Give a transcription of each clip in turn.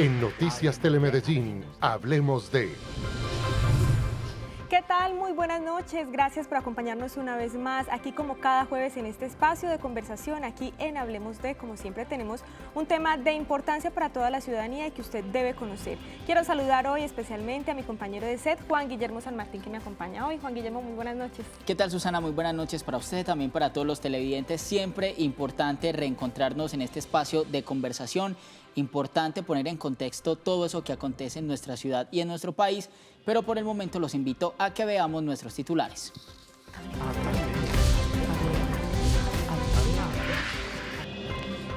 En Noticias Telemedellín, hablemos de... ¿Qué tal? Muy buenas noches. Gracias por acompañarnos una vez más aquí como cada jueves en este espacio de conversación aquí en Hablemos de. Como siempre tenemos un tema de importancia para toda la ciudadanía y que usted debe conocer. Quiero saludar hoy especialmente a mi compañero de set, Juan Guillermo San Martín, que me acompaña hoy. Juan Guillermo, muy buenas noches. ¿Qué tal, Susana? Muy buenas noches para usted, también para todos los televidentes. Siempre importante reencontrarnos en este espacio de conversación. Importante poner en contexto todo eso que acontece en nuestra ciudad y en nuestro país, pero por el momento los invito a que veamos nuestros titulares.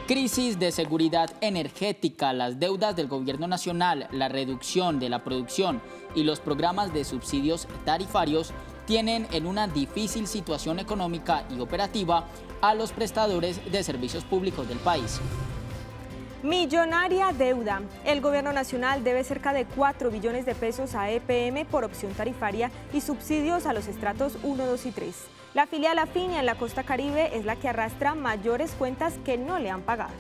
Crisis de seguridad energética, las deudas del gobierno nacional, la reducción de la producción y los programas de subsidios tarifarios tienen en una difícil situación económica y operativa a los prestadores de servicios públicos del país. Millonaria deuda. El gobierno nacional debe cerca de 4 billones de pesos a EPM por opción tarifaria y subsidios a los estratos 1, 2 y 3. La filial Afinia en la costa caribe es la que arrastra mayores cuentas que no le han pagado.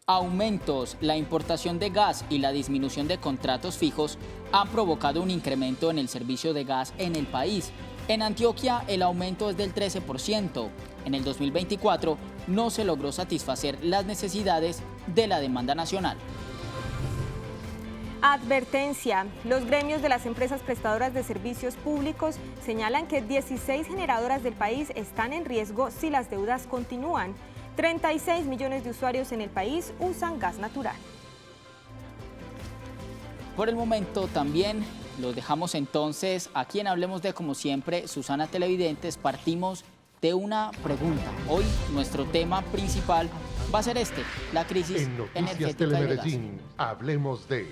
Aumentos, la importación de gas y la disminución de contratos fijos han provocado un incremento en el servicio de gas en el país. En Antioquia el aumento es del 13%. En el 2024 no se logró satisfacer las necesidades de la demanda nacional. Advertencia. Los gremios de las empresas prestadoras de servicios públicos señalan que 16 generadoras del país están en riesgo si las deudas continúan. 36 millones de usuarios en el país usan gas natural. Por el momento también los dejamos entonces aquí en Hablemos de, como siempre, Susana Televidentes, partimos de una pregunta. Hoy nuestro tema principal va a ser la crisis energética Telemedellín, hablemos de...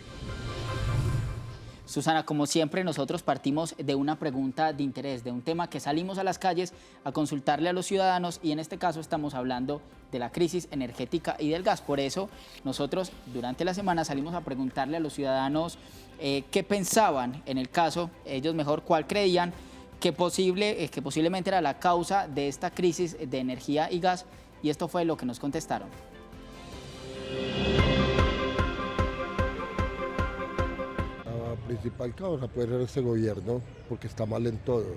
Susana, como siempre, nosotros partimos de una pregunta de interés, de un tema que salimos a las calles a consultarle a los ciudadanos y en este caso estamos hablando de la crisis energética y del gas. Por eso nosotros durante la semana salimos a preguntarle a los ciudadanos qué pensaban en el caso, ellos mejor cuál creían que posiblemente era la causa de esta crisis de energía y gas, y esto fue lo que nos contestaron. La principal causa puede ser este gobierno, porque está mal en todo,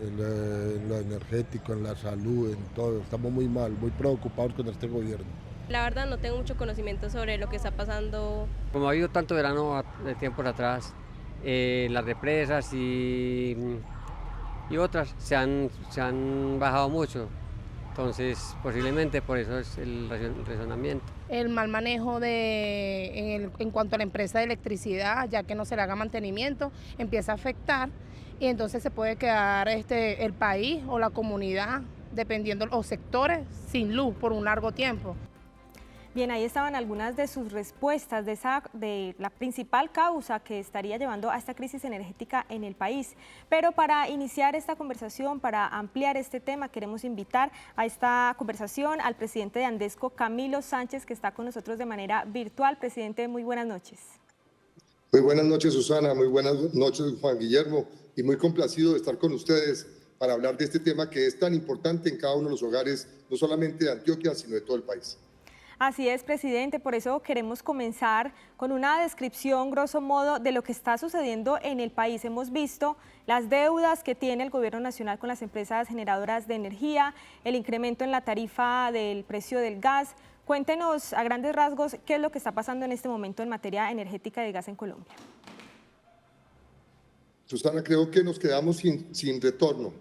en lo energético, en la salud, en todo. Estamos muy mal, muy preocupados con este gobierno. La verdad no tengo mucho conocimiento sobre lo que está pasando. Como ha habido tanto verano de tiempos atrás, las represas y otras se han bajado mucho, entonces posiblemente por eso es el razonamiento. El mal manejo en cuanto a la empresa de electricidad, ya que no se le haga mantenimiento, empieza a afectar y entonces se puede quedar el país o la comunidad, dependiendo los sectores, sin luz por un largo tiempo. Bien, ahí estaban algunas de sus respuestas de la principal causa que estaría llevando a esta crisis energética en el país. Pero para iniciar esta conversación, para ampliar este tema, queremos invitar a esta conversación al presidente de Andesco, Camilo Sánchez, que está con nosotros de manera virtual. Presidente, muy buenas noches. Muy buenas noches, Susana. Muy buenas noches, Juan Guillermo. Y muy complacido de estar con ustedes para hablar de este tema que es tan importante en cada uno de los hogares, no solamente de Antioquia, sino de todo el país. Así es, presidente, por eso queremos comenzar con una descripción, grosso modo, de lo que está sucediendo en el país. Hemos visto las deudas que tiene el gobierno nacional con las empresas generadoras de energía, el incremento en la tarifa del precio del gas. Cuéntenos a grandes rasgos qué es lo que está pasando en este momento en materia energética de gas en Colombia. Susana, creo que nos quedamos sin retorno.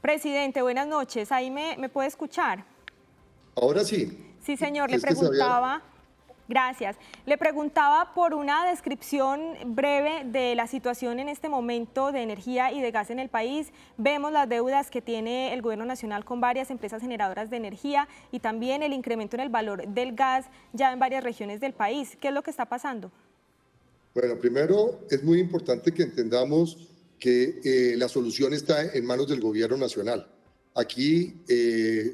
Presidente, buenas noches. ¿Ahí me puede escuchar? Ahora sí. Sí, señor, le preguntaba, gracias, le preguntaba por una descripción breve de la situación en este momento de energía y de gas en el país. Vemos las deudas que tiene el gobierno nacional con varias empresas generadoras de energía y también el incremento en el valor del gas ya en varias regiones del país. ¿Qué es lo que está pasando? Bueno, primero es muy importante que entendamos que la solución está en manos del gobierno nacional. Aquí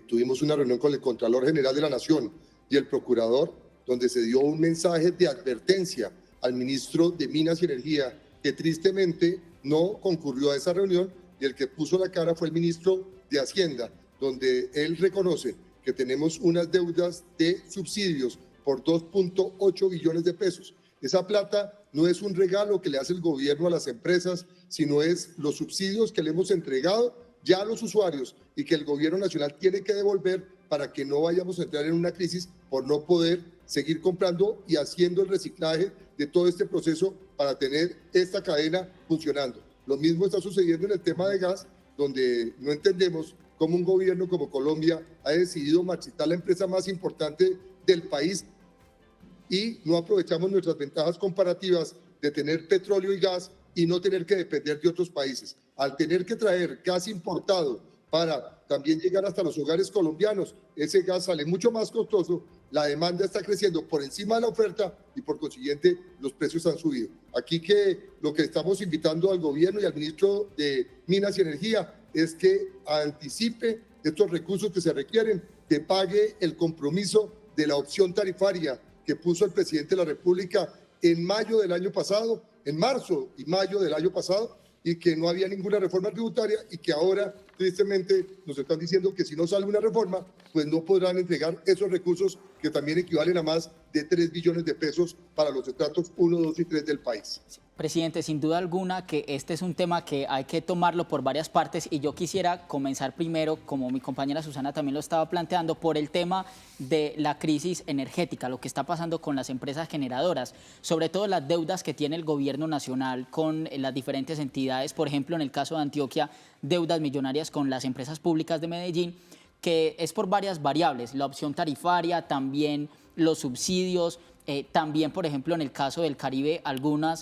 tuvimos una reunión con el Contralor General de la Nación y el Procurador, donde se dio un mensaje de advertencia al ministro de Minas y Energía, que tristemente no concurrió a esa reunión, y el que puso la cara fue el ministro de Hacienda, donde él reconoce que tenemos unas deudas de subsidios por 2.8 billones de pesos. Esa plata no es un regalo que le hace el gobierno a las empresas, sino es los subsidios que le hemos entregado ya a los usuarios y que el gobierno nacional tiene que devolver para que no vayamos a entrar en una crisis por no poder seguir comprando y haciendo el reciclaje de todo este proceso para tener esta cadena funcionando. Lo mismo está sucediendo en el tema de gas, donde no entendemos cómo un gobierno como Colombia ha decidido marchitar la empresa más importante del país y no aprovechamos nuestras ventajas comparativas de tener petróleo y gas y no tener que depender de otros países. Al tener que traer gas importado para también llegar hasta los hogares colombianos, ese gas sale mucho más costoso, la demanda está creciendo por encima de la oferta y por consiguiente los precios han subido. Aquí que lo que estamos invitando al gobierno y al ministro de Minas y Energía es que anticipe estos recursos que se requieren, que pague el compromiso de la opción tarifaria que puso el presidente de la República en mayo del año pasado, en marzo y mayo del año pasado, y que no había ninguna reforma tributaria y que ahora, tristemente, nos están diciendo que si no sale una reforma, pues no podrán entregar esos recursos que también equivalen a más de 3 billones de pesos para los estratos 1, 2 y 3 del país. Presidente, sin duda alguna que este es un tema que hay que tomarlo por varias partes y yo quisiera comenzar primero, como mi compañera Susana también lo estaba planteando, por el tema de la crisis energética, lo que está pasando con las empresas generadoras, sobre todo las deudas que tiene el gobierno nacional con las diferentes entidades, por ejemplo, en el caso de Antioquia, deudas millonarias con las empresas públicas de Medellín, que es por varias variables, la opción tarifaria, también los subsidios, también, por ejemplo, en el caso del Caribe, alguna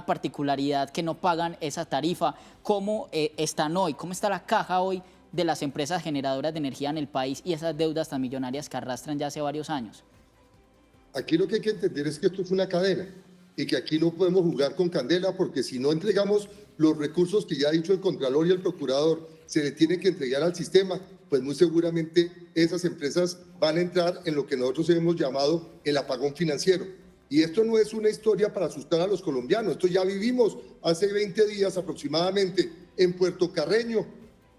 particularidad que no pagan esa tarifa. ¿Cómo están hoy? ¿Cómo está la caja hoy de las empresas generadoras de energía en el país y esas deudas tan millonarias que arrastran ya hace varios años? Aquí lo que hay que entender es que esto es una cadena y que aquí no podemos jugar con candela porque si no entregamos los recursos que ya ha dicho el Contralor y el Procurador, se le tiene que entregar al sistema, pues muy seguramente esas empresas van a entrar en lo que nosotros hemos llamado el apagón financiero. Y esto no es una historia para asustar a los colombianos, esto ya vivimos hace 20 días aproximadamente en Puerto Carreño.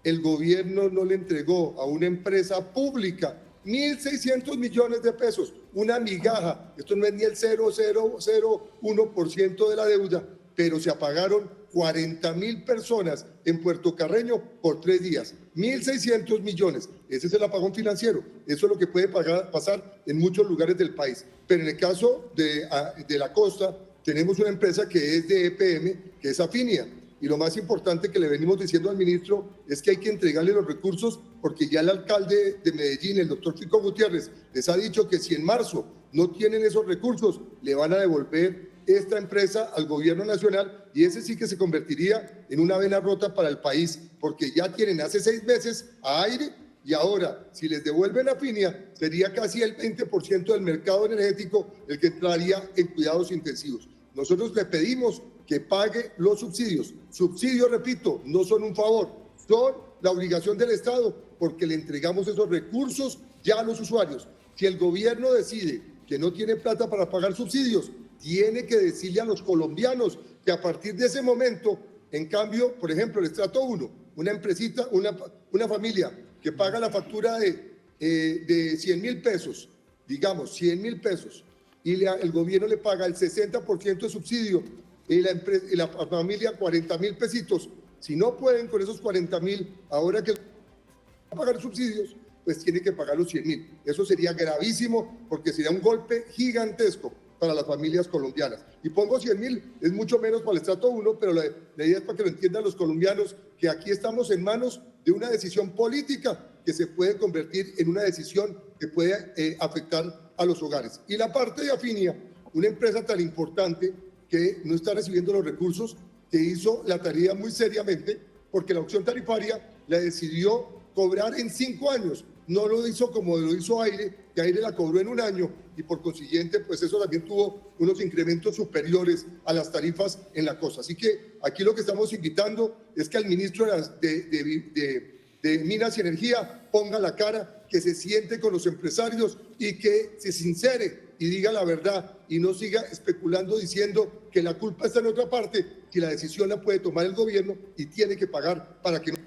El gobierno no le entregó a una empresa pública 1.600 millones de pesos, una migaja, esto no es ni el 0,001% de la deuda, pero se apagaron 40.000 personas en Puerto Carreño por 3 días, 1.600 millones, ese es el apagón financiero, eso es lo que puede pasar en muchos lugares del país, pero en el caso de la costa tenemos una empresa que es de EPM, que es Afinia, y lo más importante que le venimos diciendo al ministro es que hay que entregarle los recursos porque ya el alcalde de Medellín, el doctor Fico Gutiérrez, les ha dicho que si en marzo no tienen esos recursos, le van a devolver esta empresa al gobierno nacional y ese sí que se convertiría en una vena rota para el país porque ya tienen hace 6 meses a Aire y ahora si les devuelven a Afinia sería casi el 20% del mercado energético el que entraría en cuidados intensivos. Nosotros le pedimos que pague los subsidios. Subsidios, repito, no son un favor, son la obligación del Estado porque le entregamos esos recursos ya a los usuarios. Si el gobierno decide que no tiene plata para pagar subsidios, tiene que decirle a los colombianos que a partir de ese momento, en cambio, por ejemplo, el estrato 1, una empresita, una familia que paga la factura de 100.000 pesos, digamos 100.000 pesos, y el gobierno le paga el 60% de subsidio y la familia 40.000 pesitos. Si no pueden con esos 40.000, ahora que van a pagar subsidios, pues tiene que pagar los 100.000. Eso sería gravísimo porque sería un golpe gigantesco para las familias colombianas. Y pongo 100.000, es mucho menos para el estrato 1, pero la idea es para que lo entiendan los colombianos, que aquí estamos en manos de una decisión política que se puede convertir en una decisión que puede afectar a los hogares. Y la parte de Afinia, una empresa tan importante que no está recibiendo los recursos, que hizo la tarea muy seriamente, porque la opción tarifaria la decidió cobrar en 5 años, no lo hizo como lo hizo Aire, que Aire la cobró en 1 año y por consiguiente pues eso también tuvo unos incrementos superiores a las tarifas en la costa. Así que aquí lo que estamos invitando es que al ministro de Minas y Energía ponga la cara, que se siente con los empresarios y que se sincere y diga la verdad y no siga especulando diciendo que la culpa está en otra parte, que la decisión la puede tomar el gobierno y tiene que pagar para que no.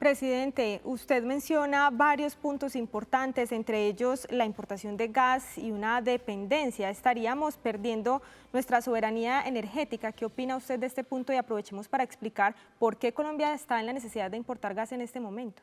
Presidente, usted menciona varios puntos importantes, entre ellos la importación de gas y una dependencia. ¿Estaríamos perdiendo nuestra soberanía energética? ¿Qué opina usted de este punto? Y aprovechemos para explicar por qué Colombia está en la necesidad de importar gas en este momento.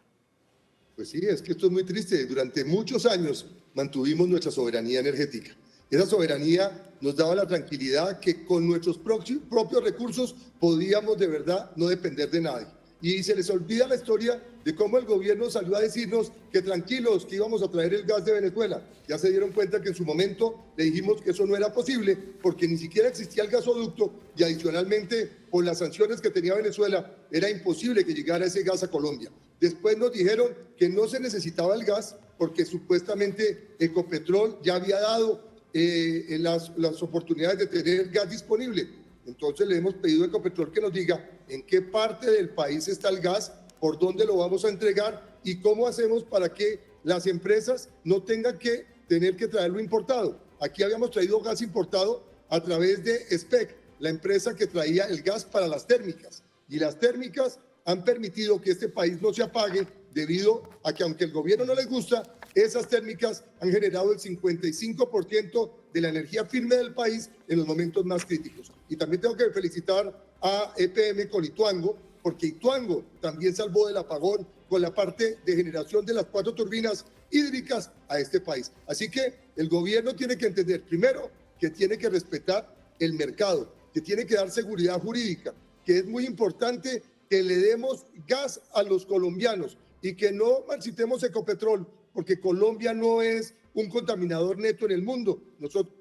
Pues sí, es que esto es muy triste. Durante muchos años mantuvimos nuestra soberanía energética. Esa soberanía nos daba la tranquilidad que con nuestros propios recursos podíamos de verdad no depender de nadie. Y se les olvida la historia de cómo el gobierno salió a decirnos que tranquilos, que íbamos a traer el gas de Venezuela. Ya se dieron cuenta que en su momento le dijimos que eso no era posible porque ni siquiera existía el gasoducto y adicionalmente por las sanciones que tenía Venezuela era imposible que llegara ese gas a Colombia. Después nos dijeron que no se necesitaba el gas porque supuestamente Ecopetrol ya había dado las oportunidades de tener gas disponible. Entonces le hemos pedido a Ecopetrol que nos diga en qué parte del país está el gas, por dónde lo vamos a entregar y cómo hacemos para que las empresas no tengan que tener que traerlo importado. Aquí habíamos traído gas importado a través de SPEC, la empresa que traía el gas para las térmicas. Y las térmicas han permitido que este país no se apague debido a que, aunque el gobierno no les gusta, esas térmicas han generado el 55% de la energía firme del país en los momentos más críticos. Y también tengo que felicitar a EPM con Ituango, porque Ituango también salvó del apagón con la parte de generación de las 4 turbinas hídricas a este país. Así que el gobierno tiene que entender, primero, que tiene que respetar el mercado, que tiene que dar seguridad jurídica, que es muy importante que le demos gas a los colombianos y que no marchitemos Ecopetrol, porque Colombia no es un contaminador neto en el mundo. Nosotros,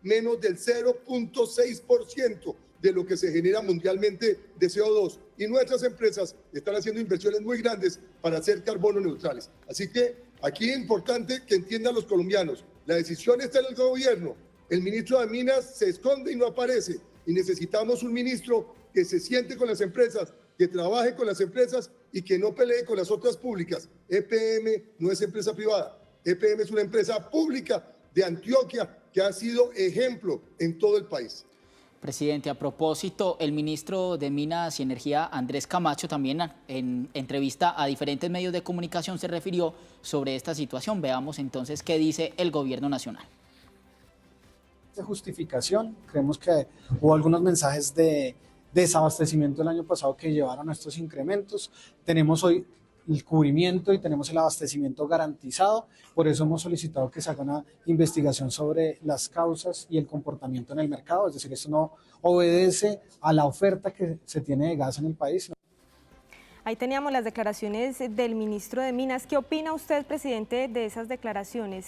menos del 0.6% de lo que se genera mundialmente de CO2. Y nuestras empresas están haciendo inversiones muy grandes para ser carbono neutrales. Así que aquí es importante que entiendan los colombianos. La decisión está en el gobierno. El ministro de Minas se esconde y no aparece. Y necesitamos un ministro que se siente con las empresas, que trabaje con las empresas y que no pelee con las otras públicas. EPM no es empresa privada. EPM es una empresa pública de Antioquia que ha sido ejemplo en todo el país. Presidente, a propósito, el ministro de Minas y Energía, Andrés Camacho, también en entrevista a diferentes medios de comunicación se refirió sobre esta situación. Veamos entonces qué dice el gobierno nacional. De justificación, creemos que hubo algunos mensajes de desabastecimiento el año pasado que llevaron a estos incrementos. Tenemos hoy el cubrimiento y tenemos el abastecimiento garantizado, por eso hemos solicitado que se haga una investigación sobre las causas y el comportamiento en el mercado, es decir, esto no obedece a la oferta que se tiene de gas en el país. Ahí teníamos las declaraciones del ministro de Minas. ¿Qué opina usted, presidente, de esas declaraciones?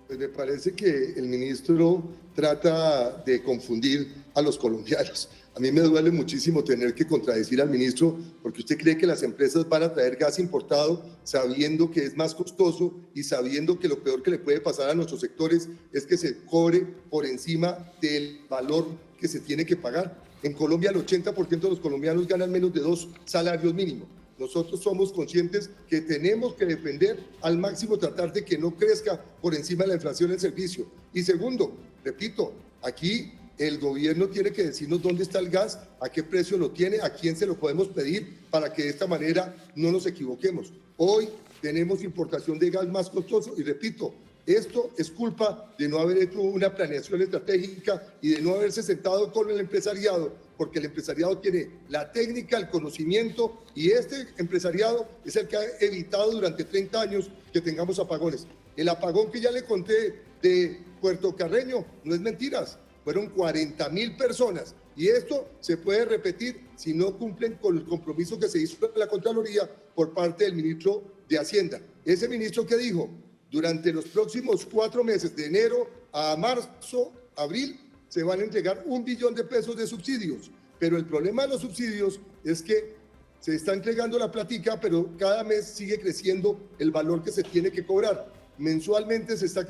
Pues me parece que el ministro trata de confundir a los colombianos. A mí me duele muchísimo tener que contradecir al ministro porque usted cree que las empresas van a traer gas importado sabiendo que es más costoso y sabiendo que lo peor que le puede pasar a nuestros sectores es que se cobre por encima del valor que se tiene que pagar. En Colombia el 80% de los colombianos ganan menos de 2 salarios mínimos. Nosotros somos conscientes que tenemos que defender al máximo, tratar de que no crezca por encima de la inflación el servicio. Y segundo, repito, aquí el gobierno tiene que decirnos dónde está el gas, a qué precio lo tiene, a quién se lo podemos pedir para que de esta manera no nos equivoquemos. Hoy tenemos importación de gas más costoso y repito, esto es culpa de no haber hecho una planeación estratégica y de no haberse sentado con el empresariado, porque el empresariado tiene la técnica, el conocimiento y este empresariado es el que ha evitado durante 30 años que tengamos apagones. El apagón que ya le conté de Puerto Carreño no es mentiras. Fueron 40.000 personas y esto se puede repetir si no cumplen con el compromiso que se hizo en la Contraloría por parte del ministro de Hacienda. Ese ministro que dijo, durante los próximos 4 meses, de enero a marzo, abril, se van a entregar 1 billón de pesos de subsidios. Pero el problema de los subsidios es que se está entregando la platica, pero cada mes sigue creciendo el valor que se tiene que cobrar. Mensualmente se está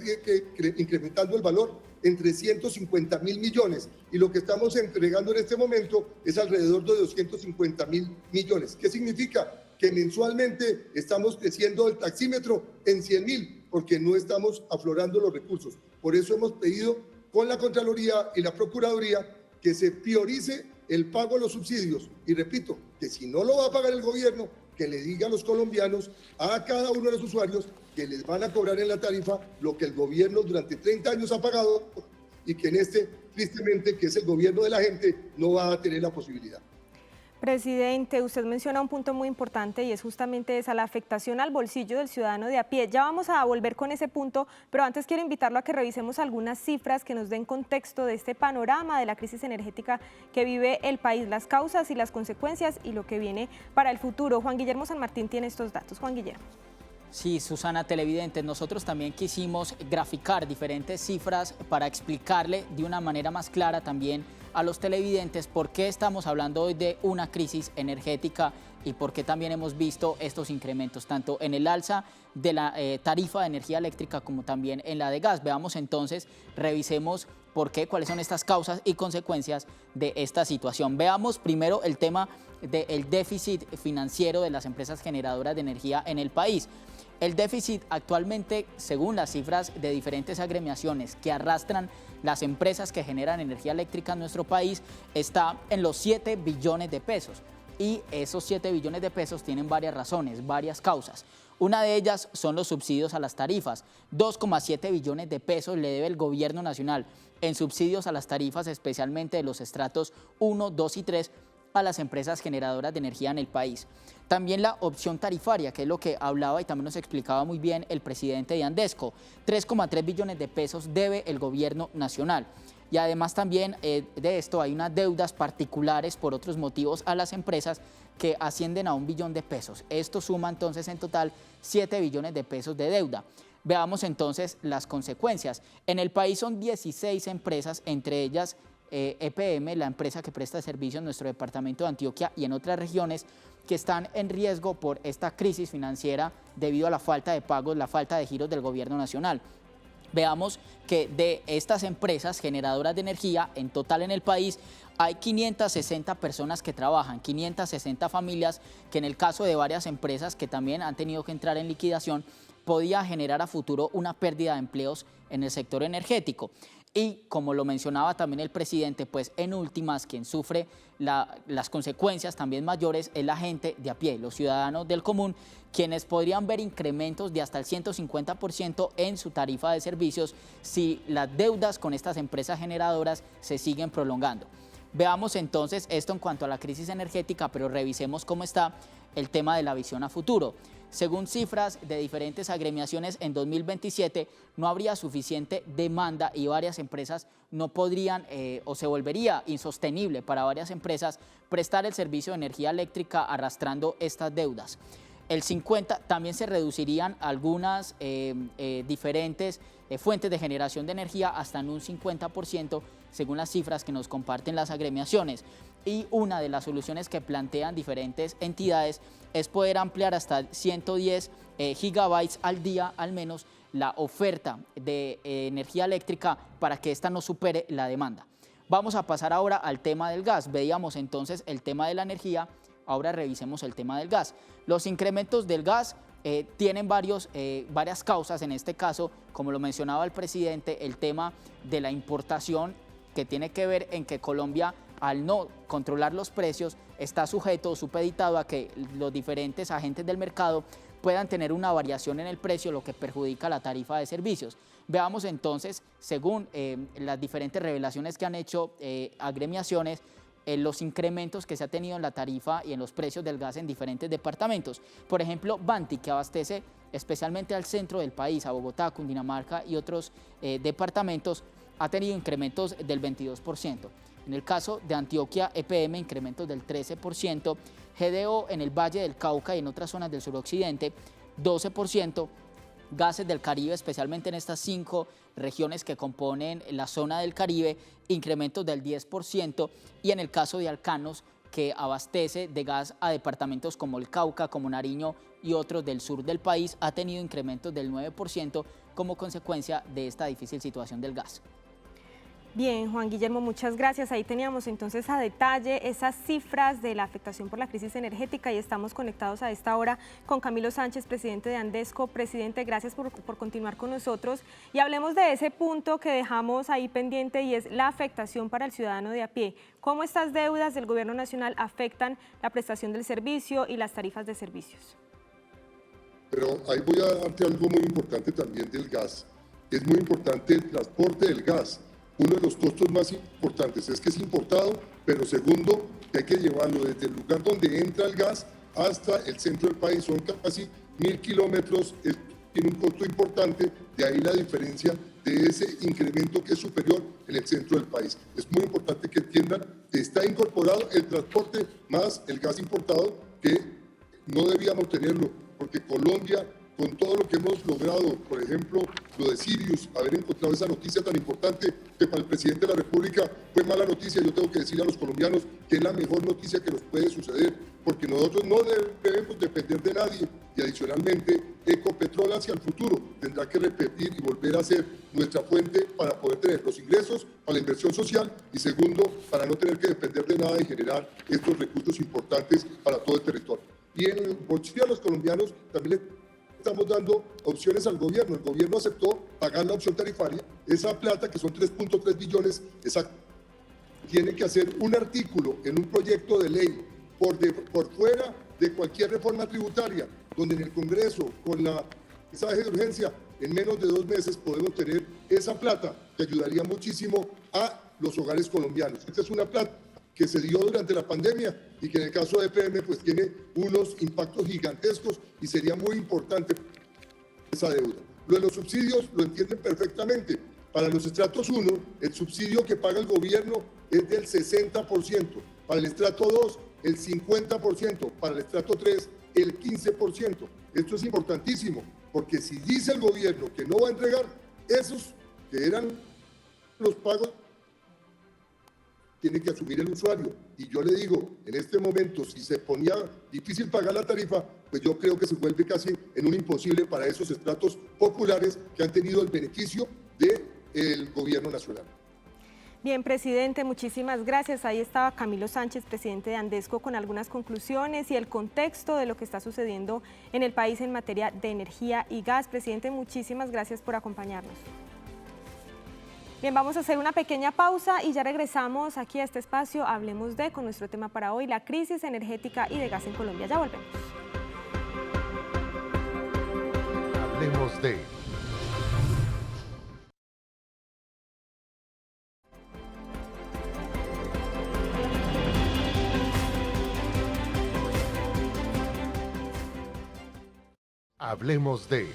incrementando el valor en 350.000 millones y lo que estamos entregando en este momento es alrededor de 250.000 millones. ¿Qué significa? Que mensualmente estamos creciendo el taxímetro en 100.000 porque no estamos aflorando los recursos. Por eso hemos pedido con la Contraloría y la Procuraduría que se priorice el pago de los subsidios. Y repito, que si no lo va a pagar el gobierno, que le diga a los colombianos, a cada uno de los usuarios, que les van a cobrar en la tarifa lo que el gobierno durante 30 años ha pagado y que en este, tristemente, que es el gobierno de la gente, no va a tener la posibilidad. Presidente, usted menciona un punto muy importante y es justamente esa, la afectación al bolsillo del ciudadano de a pie. Ya vamos a volver con ese punto, pero antes quiero invitarlo a que revisemos algunas cifras que nos den contexto de este panorama de la crisis energética que vive el país, las causas y las consecuencias y lo que viene para el futuro. Juan Guillermo San Martín tiene estos datos. Juan Guillermo. Sí, Susana, televidentes, nosotros también quisimos graficar diferentes cifras para explicarle de una manera más clara también a los televidentes por qué estamos hablando hoy de una crisis energética y por qué también hemos visto estos incrementos, tanto en el alza de la tarifa de energía eléctrica como también en la de gas. Veamos entonces, revisemos por qué, cuáles son estas causas y consecuencias de esta situación. Veamos primero el tema del déficit financiero de las empresas generadoras de energía en el país. El déficit actualmente, según las cifras de diferentes agremiaciones que arrastran las empresas que generan energía eléctrica en nuestro país, está en los 7 billones de pesos. Y esos 7 billones de pesos tienen varias razones, varias causas. Una de ellas son los subsidios a las tarifas. 2,7 billones de pesos le debe el gobierno nacional en subsidios a las tarifas, especialmente de los estratos 1, 2 y 3, a las empresas generadoras de energía en el país. También la opción tarifaria, que es lo que hablaba y también nos explicaba muy bien el presidente de Andesco. 3,3 billones de pesos debe el gobierno nacional. Y además también de esto hay unas deudas particulares por otros motivos a las empresas que ascienden a 1 billón de pesos. Esto suma entonces en total 7 billones de pesos de deuda. Veamos entonces las consecuencias. En el país son 16 empresas, entre ellas EPM, la empresa que presta servicio en nuestro departamento de Antioquia y en otras regiones, que están en riesgo por esta crisis financiera debido a la falta de pagos, la falta de giros del gobierno nacional. Veamos que de estas empresas generadoras de energía, en total en el país, hay 560 personas que trabajan, 560 familias que en el caso de varias empresas que también han tenido que entrar en liquidación, podía generar a futuro una pérdida de empleos en el sector energético. Y como lo mencionaba también el presidente, pues en últimas quien sufre las consecuencias también mayores es la gente de a pie, los ciudadanos del común, quienes podrían ver incrementos de hasta el 150% en su tarifa de servicios si las deudas con estas empresas generadoras se siguen prolongando. Veamos entonces esto en cuanto a la crisis energética, pero revisemos cómo está el tema de la visión a futuro. Según cifras de diferentes agremiaciones, en 2027 no habría suficiente demanda y varias empresas no podrían o se volvería insostenible para varias empresas prestar el servicio de energía eléctrica arrastrando estas deudas. El 50% también se reducirían algunas diferentes fuentes de generación de energía hasta en un 50% según las cifras que nos comparten las agremiaciones. Y una de las soluciones que plantean diferentes entidades es poder ampliar hasta 110 gigabytes al día al menos la oferta de energía eléctrica para que ésta no supere la demanda. Vamos a pasar ahora al tema del gas. Veíamos entonces el tema de la energía, ahora revisemos el tema del gas. Los incrementos del gas tienen varias causas, en este caso, como lo mencionaba el presidente, el tema de la importación que tiene que ver en que Colombia, al no controlar los precios, está sujeto o supeditado a que los diferentes agentes del mercado puedan tener una variación en el precio, lo que perjudica la tarifa de servicios. Veamos entonces, según las diferentes revelaciones que han hecho agremiaciones, los incrementos que se ha tenido en la tarifa y en los precios del gas en diferentes departamentos. Por ejemplo, Banti, que abastece especialmente al centro del país, a Bogotá, Cundinamarca y otros departamentos, ha tenido incrementos del 22%. En el caso de Antioquia, EPM, incrementos del 13%, GDO en el Valle del Cauca y en otras zonas del suroccidente, 12%, Gases del Caribe, especialmente en estas 5 regiones que componen la zona del Caribe, incrementos del 10%, y en el caso de Alcanos, que abastece de gas a departamentos como el Cauca, como Nariño y otros del sur del país, ha tenido incrementos del 9% como consecuencia de esta difícil situación del gas. Bien, Juan Guillermo, muchas gracias. Ahí teníamos entonces a detalle esas cifras de la afectación por la crisis energética y estamos conectados a esta hora con Camilo Sánchez, presidente de Andesco. Presidente, gracias por continuar con nosotros y hablemos de ese punto que dejamos ahí pendiente y es la afectación para el ciudadano de a pie. ¿Cómo estas deudas del Gobierno Nacional afectan la prestación del servicio y las tarifas de servicios? Pero ahí voy a darte algo muy importante también del gas. Es muy importante el transporte del gas. Uno de los costos más importantes es que es importado, pero segundo, que hay que llevarlo desde el lugar donde entra el gas hasta el centro del país. Son casi 1000 kilómetros, tiene un costo importante, de ahí la diferencia de ese incremento que es superior en el centro del país. Es muy importante que entiendan que está incorporado el transporte más el gas importado, que no debíamos tenerlo, porque Colombia, con todo lo que hemos logrado, por ejemplo, lo de Sirius, haber encontrado esa noticia tan importante que para el presidente de la República fue mala noticia, yo tengo que decirle a los colombianos que es la mejor noticia que nos puede suceder, porque nosotros no debemos depender de nadie y adicionalmente Ecopetrol hacia el futuro tendrá que repetir y volver a ser nuestra fuente para poder tener los ingresos para la inversión social y segundo, para no tener que depender de nada y generar estos recursos importantes para todo el territorio. Y en el bolsillo de los colombianos también estamos dando opciones al gobierno. El gobierno aceptó pagar la opción tarifaria. Esa plata, que son 3.3 billones, tiene que hacer un artículo en un proyecto de ley por fuera de cualquier reforma tributaria, donde en el Congreso, con la mensaje de urgencia, en menos de 2 meses podemos tener esa plata que ayudaría muchísimo a los hogares colombianos. Esta es una plata que se dio durante la pandemia y que en el caso de EPM pues tiene unos impactos gigantescos y sería muy importante esa deuda. Lo de los subsidios lo entienden perfectamente. Para los estratos 1, el subsidio que paga el gobierno es del 60%, para el estrato 2, el 50%, para el estrato 3, el 15%. Esto es importantísimo, porque si dice el gobierno que no va a entregar, esos que eran los pagos tiene que asumir el usuario. Y yo le digo, en este momento, si se ponía difícil pagar la tarifa, pues yo creo que se vuelve casi en un imposible para esos estratos populares que han tenido el beneficio del gobierno nacional. Bien, presidente, muchísimas gracias. Ahí estaba Camilo Sánchez, presidente de Andesco, con algunas conclusiones y el contexto de lo que está sucediendo en el país en materia de energía y gas. Presidente, muchísimas gracias por acompañarnos. Bien, vamos a hacer una pequeña pausa y ya regresamos aquí a este espacio. Hablemos con nuestro tema para hoy, la crisis energética y de gas en Colombia. Ya volvemos. Hablemos de... Hablemos de...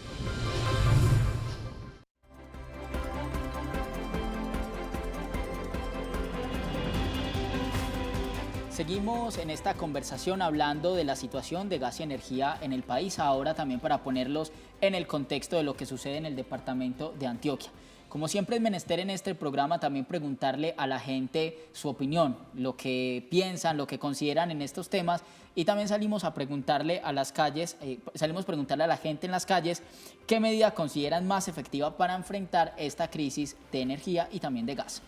Seguimos en esta conversación hablando de la situación de gas y energía en el país, ahora también para ponerlos en el contexto de lo que sucede en el departamento de Antioquia. Como siempre es menester en este programa también preguntarle a la gente su opinión, lo que piensan, lo que consideran en estos temas y también salimos a preguntarle a las calles, salimos a preguntarle a la gente en las calles qué medida consideran más efectiva para enfrentar esta crisis de energía y también de gas.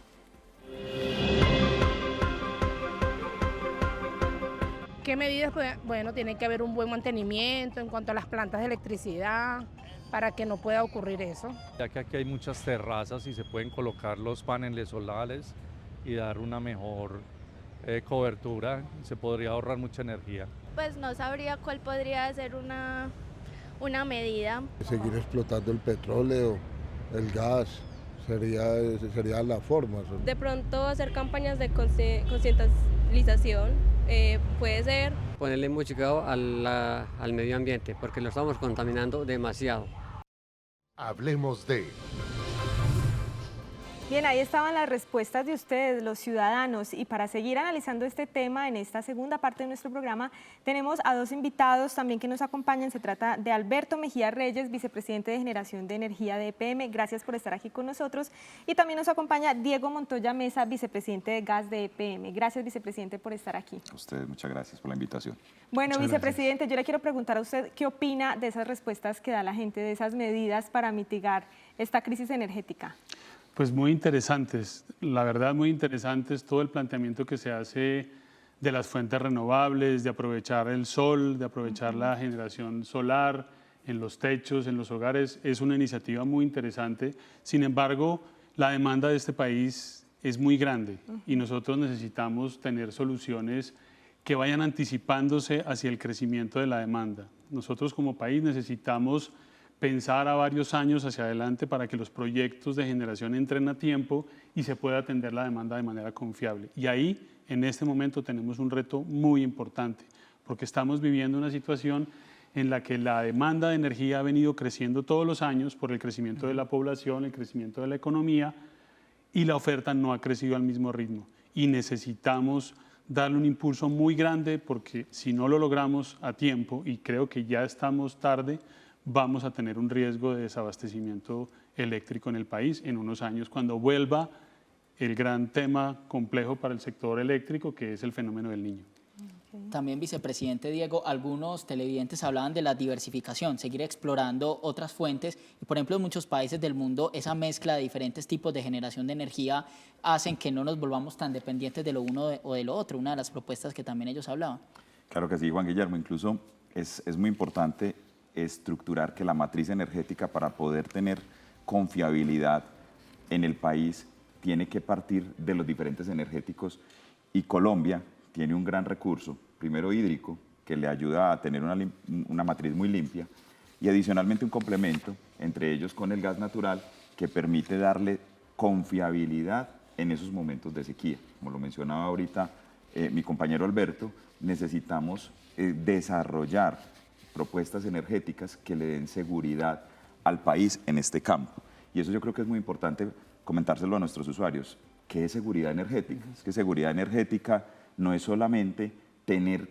¿Qué medidas? Bueno, tiene que haber un buen mantenimiento en cuanto a las plantas de electricidad para que no pueda ocurrir eso. Ya que aquí hay muchas terrazas y se pueden colocar los paneles solares y dar una mejor cobertura, se podría ahorrar mucha energía. Pues no sabría cuál podría ser una medida. Seguir explotando el petróleo, el gas, sería la forma. De pronto hacer campañas de concientización. Puede ser ponerle mucho cuidado al medio ambiente porque lo estamos contaminando demasiado. Hablemos de... Bien, ahí estaban las respuestas de ustedes, los ciudadanos, y para seguir analizando este tema en esta segunda parte de nuestro programa, tenemos a 2 invitados también que nos acompañan. Se trata de Alberto Mejía Reyes, vicepresidente de Generación de Energía de EPM, gracias por estar aquí con nosotros, y también nos acompaña Diego Montoya Mesa, vicepresidente de Gas de EPM. Gracias, vicepresidente, por estar aquí. A ustedes, muchas gracias por la invitación. Bueno, vicepresidente, yo le quiero preguntar a usted qué opina de esas respuestas que da la gente, de esas medidas para mitigar esta crisis energética. Pues muy interesantes, la verdad muy interesantes, todo el planteamiento que se hace de las fuentes renovables, de aprovechar el sol, de aprovechar la generación solar en los techos, en los hogares, es una iniciativa muy interesante. Sin embargo, la demanda de este país es muy grande y nosotros necesitamos tener soluciones que vayan anticipándose hacia el crecimiento de la demanda. Nosotros como país necesitamos pensar a varios años hacia adelante para que los proyectos de generación entren a tiempo y se pueda atender la demanda de manera confiable. Y ahí, en este momento, tenemos un reto muy importante, porque estamos viviendo una situación en la que la demanda de energía ha venido creciendo todos los años por el crecimiento de la población, el crecimiento de la economía, y la oferta no ha crecido al mismo ritmo. Y necesitamos darle un impulso muy grande, porque si no lo logramos a tiempo, y creo que ya estamos tarde, vamos a tener un riesgo de desabastecimiento eléctrico en el país en unos años, cuando vuelva el gran tema complejo para el sector eléctrico, que es el fenómeno del Niño. También, vicepresidente Diego, algunos televidentes hablaban de la diversificación, seguir explorando otras fuentes. Y, por ejemplo, en muchos países del mundo, esa mezcla de diferentes tipos de generación de energía hacen que no nos volvamos tan dependientes de lo uno o de lo otro, una de las propuestas que también ellos hablaban. Claro que sí, Juan Guillermo. Incluso es muy importante estructurar que la matriz energética, para poder tener confiabilidad en el país, tiene que partir de los diferentes energéticos, y Colombia tiene un gran recurso, primero hídrico, que le ayuda a tener una matriz muy limpia, y adicionalmente un complemento, entre ellos con el gas natural, que permite darle confiabilidad en esos momentos de sequía. Como lo mencionaba ahorita mi compañero Alberto, necesitamos desarrollar propuestas energéticas que le den seguridad al país en este campo. Y eso yo creo que es muy importante comentárselo a nuestros usuarios. ¿Qué es seguridad energética? Es que seguridad energética no es solamente tener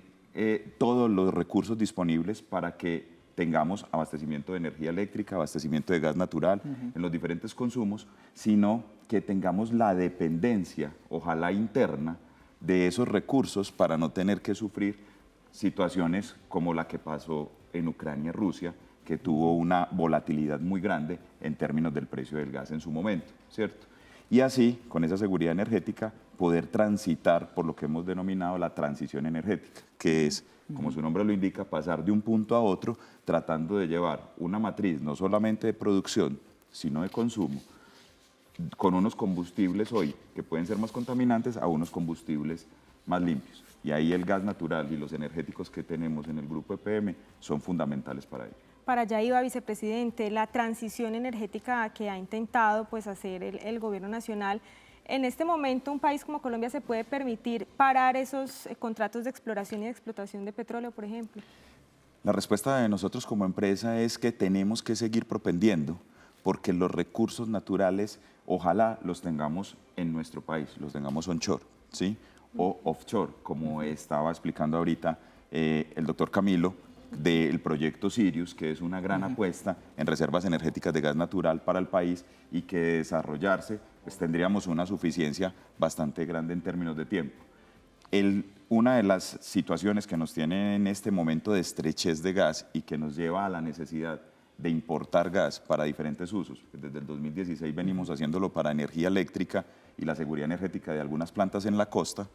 todos los recursos disponibles para que tengamos abastecimiento de energía eléctrica, abastecimiento de gas natural en los diferentes consumos, sino que tengamos la dependencia, ojalá interna, de esos recursos para no tener que sufrir situaciones como la que pasó en Ucrania y Rusia, que tuvo una volatilidad muy grande en términos del precio del gas en su momento, ¿cierto? Y así, con esa seguridad energética, poder transitar por lo que hemos denominado la transición energética, que es, como su nombre lo indica, pasar de un punto a otro, tratando de llevar una matriz no solamente de producción, sino de consumo, con unos combustibles hoy que pueden ser más contaminantes a unos combustibles más limpios. Y ahí el gas natural y los energéticos que tenemos en el grupo EPM son fundamentales para ello. Para allá iba, vicepresidente, la transición energética que ha intentado pues, hacer el gobierno nacional. En este momento, un país como Colombia se puede permitir parar esos contratos de exploración y de explotación de petróleo, por ejemplo. La respuesta de nosotros como empresa es que tenemos que seguir propendiendo, porque los recursos naturales, ojalá los tengamos en nuestro país, los tengamos onshore, ¿sí? O offshore, como estaba explicando ahorita el doctor Camilo, del proyecto Sirius, que es una gran apuesta en reservas energéticas de gas natural para el país, y que de desarrollarse pues tendríamos una suficiencia bastante grande en términos de tiempo. Una de las situaciones que nos tiene en este momento de estrechez de gas y que nos lleva a la necesidad de importar gas para diferentes usos, desde el 2016 venimos haciéndolo para energía eléctrica y la seguridad energética de algunas plantas en la costa,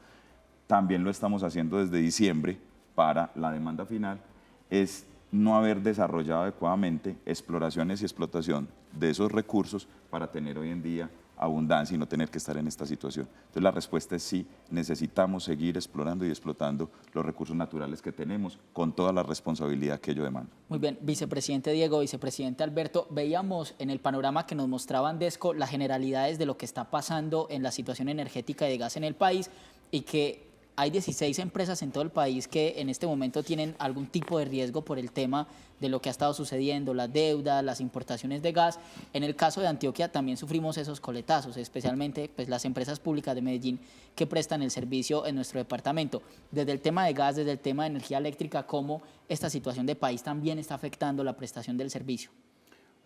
también lo estamos haciendo desde diciembre para la demanda final, es no haber desarrollado adecuadamente exploraciones y explotación de esos recursos para tener hoy en día abundancia y no tener que estar en esta situación. Entonces la respuesta es sí, necesitamos seguir explorando y explotando los recursos naturales que tenemos con toda la responsabilidad que ello demanda. Muy bien, vicepresidente Diego, vicepresidente Alberto, veíamos en el panorama que nos mostraba Andesco las generalidades de lo que está pasando en la situación energética y de gas en el país, y que hay 16 empresas en todo el país que en este momento tienen algún tipo de riesgo por el tema de lo que ha estado sucediendo, las deudas, las importaciones de gas. En el caso de Antioquia también sufrimos esos coletazos, especialmente pues, las empresas públicas de Medellín que prestan el servicio en nuestro departamento. Desde el tema de gas, desde el tema de energía eléctrica, ¿cómo esta situación de país también está afectando la prestación del servicio?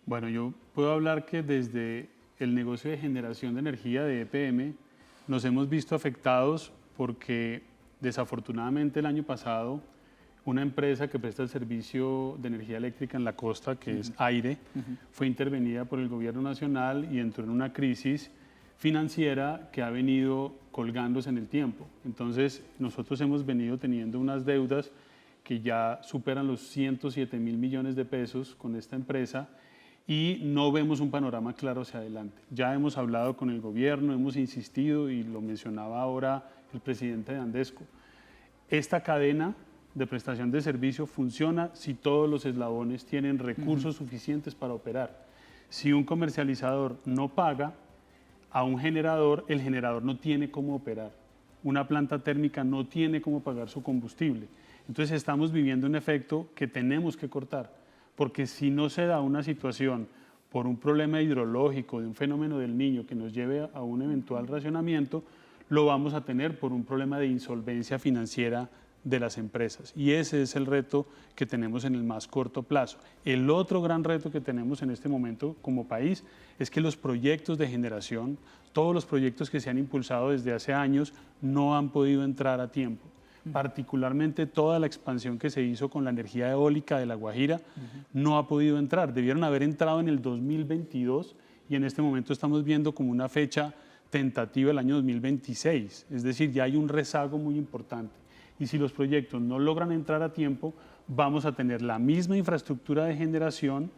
Bueno, yo puedo hablar que desde el negocio de generación de energía de EPM nos hemos visto afectados porque desafortunadamente el año pasado una empresa que presta el servicio de energía eléctrica en la costa, que es Aire, fue intervenida por el gobierno nacional y entró en una crisis financiera que ha venido colgándose en el tiempo. Entonces, nosotros hemos venido teniendo unas deudas que ya superan los 107.000 millones de pesos con esta empresa y no vemos un panorama claro hacia adelante. Ya hemos hablado con el gobierno, hemos insistido y lo mencionaba ahora el presidente de Andesco. Esta cadena de prestación de servicio funciona si todos los eslabones tienen recursos suficientes para operar. Si un comercializador no paga a un generador, el generador no tiene cómo operar. Una planta térmica no tiene cómo pagar su combustible. Entonces estamos viviendo un efecto que tenemos que cortar, porque si no se da una situación por un problema hidrológico, de un fenómeno del Niño que nos lleve a un eventual racionamiento, lo vamos a tener por un problema de insolvencia financiera de las empresas. Y ese es el reto que tenemos en el más corto plazo. El otro gran reto que tenemos en este momento como país es que los proyectos de generación, todos los proyectos que se han impulsado desde hace años, no han podido entrar a tiempo. Particularmente toda la expansión que se hizo con la energía eólica de La Guajira no ha podido entrar. Debieron haber entrado en el 2022 y en este momento estamos viendo como una fecha tentativa el año 2026. Es decir, ya hay un rezago muy importante. Y si los proyectos no logran entrar a tiempo, vamos a tener la misma infraestructura de generación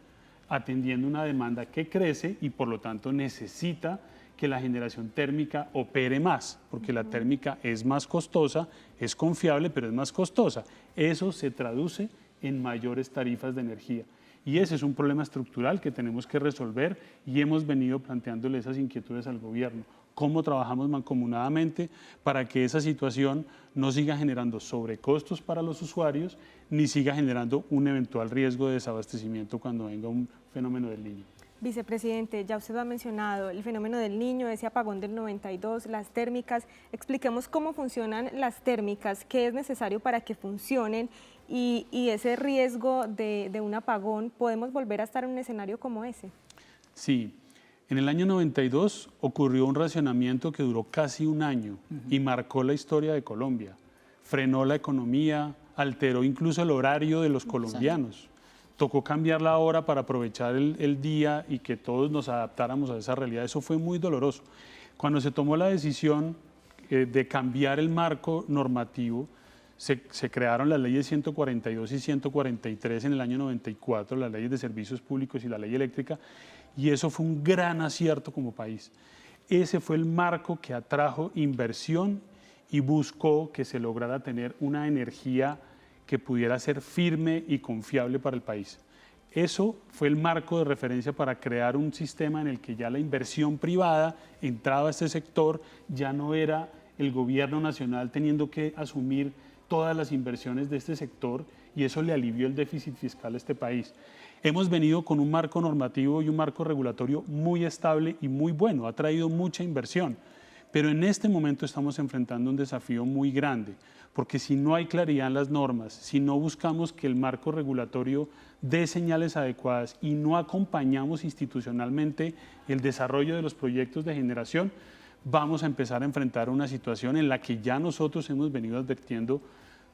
atendiendo una demanda que crece y por lo tanto necesita que la generación térmica opere más, porque la térmica es más costosa, es confiable, pero es más costosa. Eso se traduce en mayores tarifas de energía. Y ese es un problema estructural que tenemos que resolver y hemos venido planteándole esas inquietudes al gobierno. Cómo trabajamos mancomunadamente para que esa situación no siga generando sobrecostos para los usuarios ni siga generando un eventual riesgo de desabastecimiento cuando venga un fenómeno del Niño. Vicepresidente, ya usted lo ha mencionado, el fenómeno del Niño, ese apagón del 92, las térmicas. Expliquemos cómo funcionan las térmicas, qué es necesario para que funcionen y ese riesgo de un apagón. ¿Podemos volver a estar en un escenario como ese? Sí. En el año 92 ocurrió un racionamiento que duró casi un año y marcó la historia de Colombia. Frenó la economía, alteró incluso el horario de los colombianos. Tocó cambiar la hora para aprovechar el día y que todos nos adaptáramos a esa realidad. Eso fue muy doloroso. Cuando se tomó la decisión de cambiar el marco normativo, se crearon las leyes 142 y 143 en el año 94, las leyes de servicios públicos y la ley eléctrica, y eso fue un gran acierto como país. Ese fue el marco que atrajo inversión y buscó que se lograra tener una energía que pudiera ser firme y confiable para el país. Eso fue el marco de referencia para crear un sistema en el que ya la inversión privada entraba a este sector, ya no era el gobierno nacional teniendo que asumir todas las inversiones de este sector y eso le alivió el déficit fiscal a este país. Hemos venido con un marco normativo y un marco regulatorio muy estable y muy bueno, ha traído mucha inversión, pero en este momento estamos enfrentando un desafío muy grande, porque si no hay claridad en las normas, si no buscamos que el marco regulatorio dé señales adecuadas y no acompañamos institucionalmente el desarrollo de los proyectos de generación, vamos a empezar a enfrentar una situación en la que ya nosotros hemos venido advirtiendo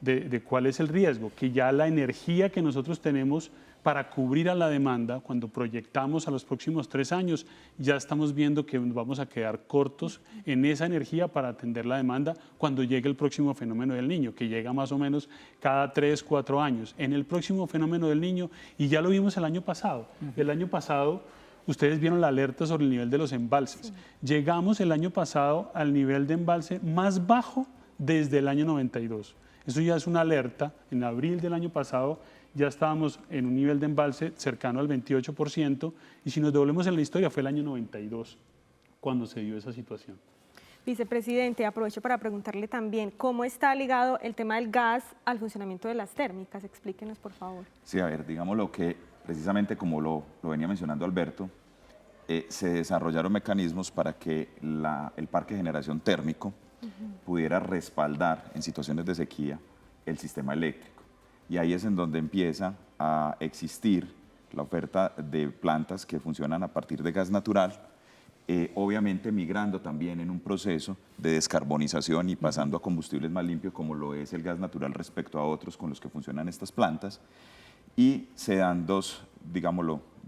de cuál es el riesgo, que ya la energía que nosotros tenemos para cubrir a la demanda, cuando proyectamos a los próximos 3 años, ya estamos viendo que nos vamos a quedar cortos en esa energía para atender la demanda cuando llegue el próximo fenómeno del Niño, que llega más o menos cada 3, 4 años. En el próximo fenómeno del Niño, y ya lo vimos el año pasado, ustedes vieron la alerta sobre el nivel de los embalses. Sí. Llegamos el año pasado al nivel de embalse más bajo desde el año 92. Eso ya es una alerta. En abril del año pasado ya estábamos en un nivel de embalse cercano al 28% y si nos devolvemos en la historia fue el año 92 cuando se dio esa situación. Vicepresidente, aprovecho para preguntarle también cómo está ligado el tema del gas al funcionamiento de las térmicas. Explíquenos, por favor. Sí, a ver, digamos lo que precisamente como lo venía mencionando Alberto, se desarrollaron mecanismos para que el parque de generación térmico pudiera respaldar en situaciones de sequía el sistema eléctrico. Y ahí es en donde empieza a existir la oferta de plantas que funcionan a partir de gas natural obviamente migrando también en un proceso de descarbonización y pasando a combustibles más limpios como lo es el gas natural respecto a otros con los que funcionan estas plantas. Y se dan dos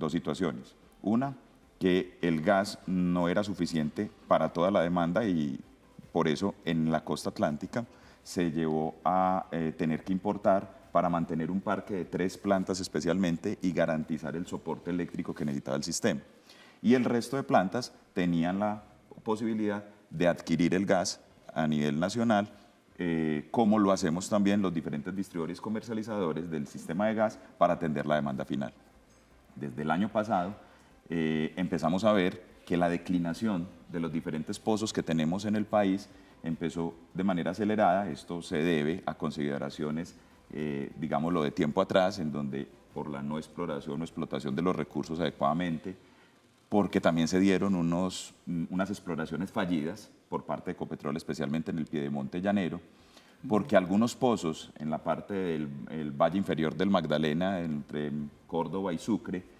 situaciones. Una, que el gas no era suficiente para toda la demanda y por eso en la costa atlántica se llevó a tener que importar para mantener un parque de 3 plantas especialmente y garantizar el soporte eléctrico que necesitaba el sistema. Y el resto de plantas tenían la posibilidad de adquirir el gas a nivel nacional, como lo hacemos también los diferentes distribuidores comercializadores del sistema de gas para atender la demanda final. Desde el año pasado empezamos a ver que la declinación de los diferentes pozos que tenemos en el país empezó de manera acelerada. Esto se debe a consideraciones, digámoslo, de tiempo atrás, en donde por la no exploración o explotación de los recursos adecuadamente, porque también se dieron unas exploraciones fallidas por parte de Ecopetrol, especialmente en el piedemonte llanero, porque algunos pozos en la parte del valle inferior del Magdalena, entre Córdoba y Sucre,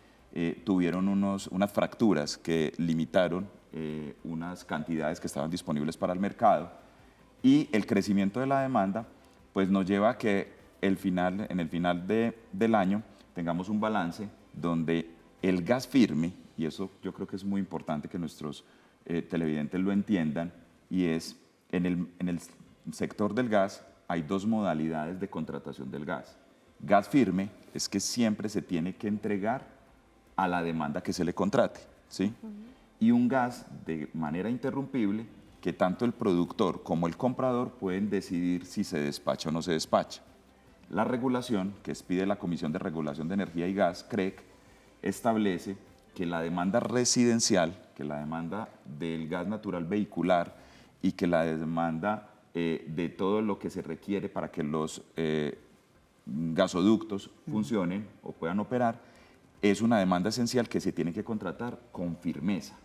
tuvieron unas fracturas que limitaron unas cantidades que estaban disponibles para el mercado, y el crecimiento de la demanda pues nos lleva a que en el final del año tengamos un balance donde el gas firme, y eso yo creo que es muy importante que nuestros televidentes lo entiendan, y es en el sector del gas hay 2 modalidades de contratación del gas. Gas firme es que siempre se tiene que entregar a la demanda que se le contrate, ¿sí? Y un gas de manera interrumpible que tanto el productor como el comprador pueden decidir si se despacha o no se despacha. La regulación, que expide la Comisión de Regulación de Energía y Gas, CREG, establece que la demanda residencial, que la demanda del gas natural vehicular y que la demanda de todo lo que se requiere para que los gasoductos funcionen o puedan operar, es una demanda esencial que se tiene que contratar con firmeza.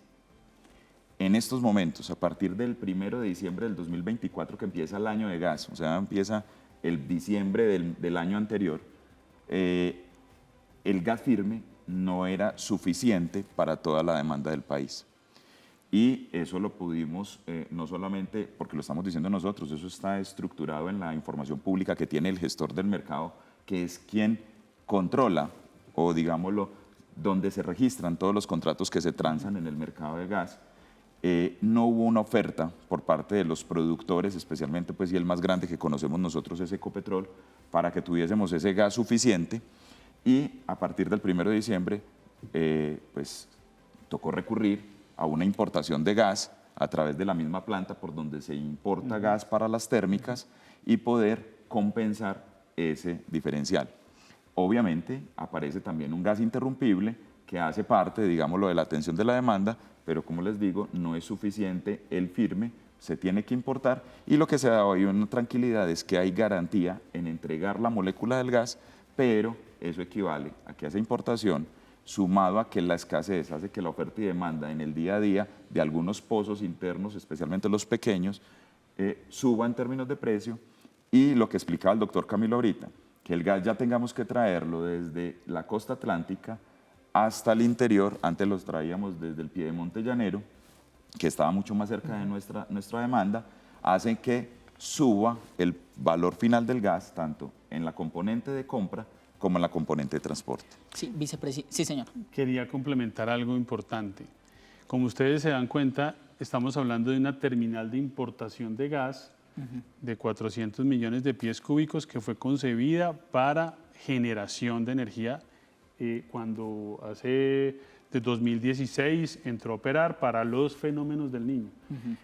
En estos momentos, a partir del 1 de diciembre del 2024, que empieza el año de gas, o sea, empieza el diciembre del año anterior, el gas firme no era suficiente para toda la demanda del país. Y eso lo pudimos, no solamente porque lo estamos diciendo nosotros, eso está estructurado en la información pública que tiene el gestor del mercado, que es quien controla, o digámoslo, donde se registran todos los contratos que se transan en el mercado de gas. No hubo una oferta por parte de los productores, especialmente pues, y el más grande que conocemos nosotros es Ecopetrol, para que tuviésemos ese gas suficiente, y a partir del 1 de diciembre pues tocó recurrir a una importación de gas a través de la misma planta por donde se importa gas para las térmicas y poder compensar ese diferencial. Obviamente aparece también un gas interrumpible que hace parte, digámoslo, de la atención de la demanda, pero como les digo, no es suficiente el firme, se tiene que importar, y lo que se da hoy una tranquilidad es que hay garantía en entregar la molécula del gas, pero eso equivale a que esa importación, sumado a que la escasez hace que la oferta y demanda en el día a día de algunos pozos internos, especialmente los pequeños, suba en términos de precio, y lo que explicaba el doctor Camilo ahorita, que el gas ya tengamos que traerlo desde la costa atlántica hasta el interior. Antes los traíamos desde el piedemonte llanero, que estaba mucho más cerca de nuestra demanda, hacen que suba el valor final del gas, tanto en la componente de compra como en la componente de transporte. Sí, vicepresidente. Sí, señor. Quería complementar algo importante. Como ustedes se dan cuenta, estamos hablando de una terminal de importación de gas de 400 millones de pies cúbicos que fue concebida para generación de energía cuando de 2016 entró a operar para los fenómenos del Niño.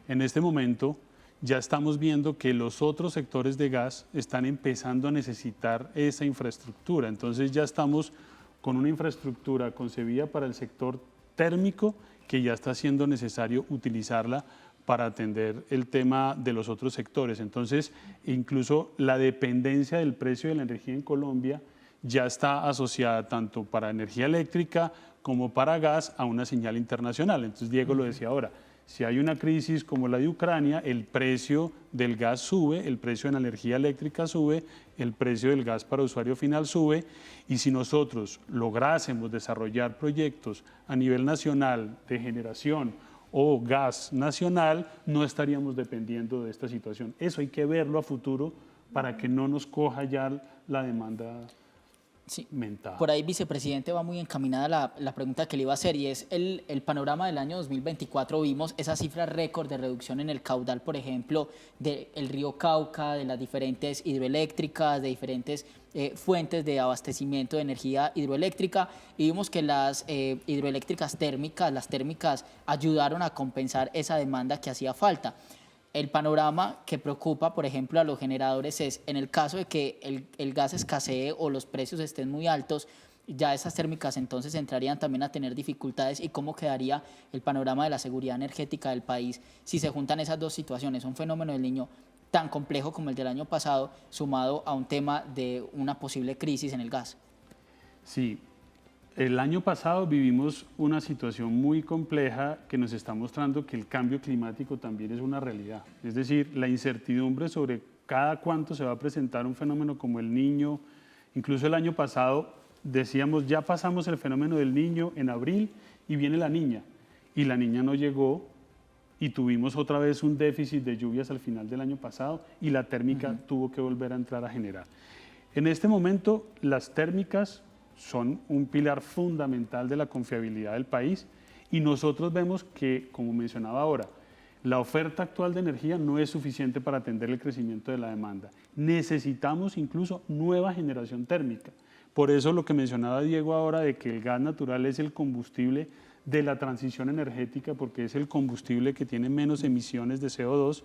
En este momento ya estamos viendo que los otros sectores de gas están empezando a necesitar esa infraestructura. Entonces ya estamos con una infraestructura concebida para el sector térmico que ya está siendo necesario utilizarla para atender el tema de los otros sectores. Entonces, incluso la dependencia del precio de la energía en Colombia ya está asociada tanto para energía eléctrica como para gas a una señal internacional. Entonces, Diego lo decía ahora, si hay una crisis como la de Ucrania, el precio del gas sube, el precio de la energía eléctrica sube, el precio del gas para usuario final sube, y si nosotros lográsemos desarrollar proyectos a nivel nacional de generación o gas nacional, no estaríamos dependiendo de esta situación. Eso hay que verlo a futuro para que no nos coja ya la demanda mental. Por ahí, vicepresidente, va muy encaminada la pregunta que le iba a hacer, y es el panorama del año 2024. Vimos esa cifra récord de reducción en el caudal, por ejemplo, del río Cauca, de las diferentes hidroeléctricas, de diferentes fuentes de abastecimiento de energía hidroeléctrica, y vimos que las hidroeléctricas térmicas, las térmicas, ayudaron a compensar esa demanda que hacía falta. El panorama que preocupa, por ejemplo, a los generadores es, en el caso de que el gas escasee o los precios estén muy altos, ya esas térmicas entonces entrarían también a tener dificultades. ¿Y cómo quedaría el panorama de la seguridad energética del país si se juntan esas dos situaciones? Un fenómeno del Niño tan complejo como el del año pasado, sumado a un tema de una posible crisis en el gas. Sí. El año pasado vivimos una situación muy compleja que nos está mostrando que el cambio climático también es una realidad. Es decir, la incertidumbre sobre cada cuánto se va a presentar un fenómeno como el Niño. Incluso el año pasado decíamos, ya pasamos el fenómeno del Niño en abril y viene la Niña. Y la Niña no llegó y tuvimos otra vez un déficit de lluvias al final del año pasado y la térmica tuvo que volver a entrar a generar. En este momento, las térmicas son un pilar fundamental de la confiabilidad del país, y nosotros vemos que, como mencionaba ahora, la oferta actual de energía no es suficiente para atender el crecimiento de la demanda. Necesitamos incluso nueva generación térmica. Por eso lo que mencionaba Diego ahora de que el gas natural es el combustible de la transición energética, porque es el combustible que tiene menos emisiones de CO2,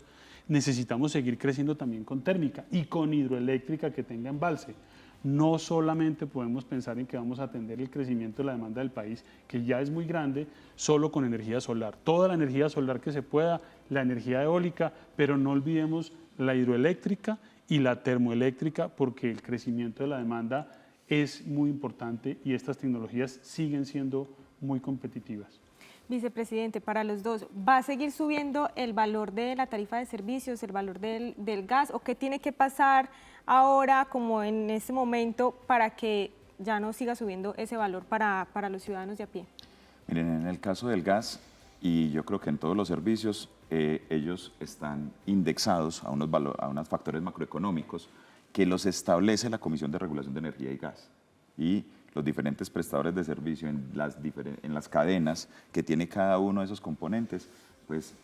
necesitamos seguir creciendo también con térmica y con hidroeléctrica que tenga embalse. No solamente podemos pensar en que vamos a atender el crecimiento de la demanda del país, que ya es muy grande, solo con energía solar. Toda la energía solar que se pueda, la energía eólica, pero no olvidemos la hidroeléctrica y la termoeléctrica, porque el crecimiento de la demanda es muy importante y estas tecnologías siguen siendo muy competitivas. Vicepresidente, para los dos, ¿va a seguir subiendo el valor de la tarifa de servicios, el valor del gas, o qué tiene que pasar ahora, como en este momento, para que ya no siga subiendo ese valor para los ciudadanos de a pie? Miren, en el caso del gas, y yo creo que en todos los servicios, ellos están indexados a unos factores macroeconómicos que los establece la Comisión de Regulación de Energía y Gas. Y los diferentes prestadores de servicio en las cadenas que tiene cada uno de esos componentes, pues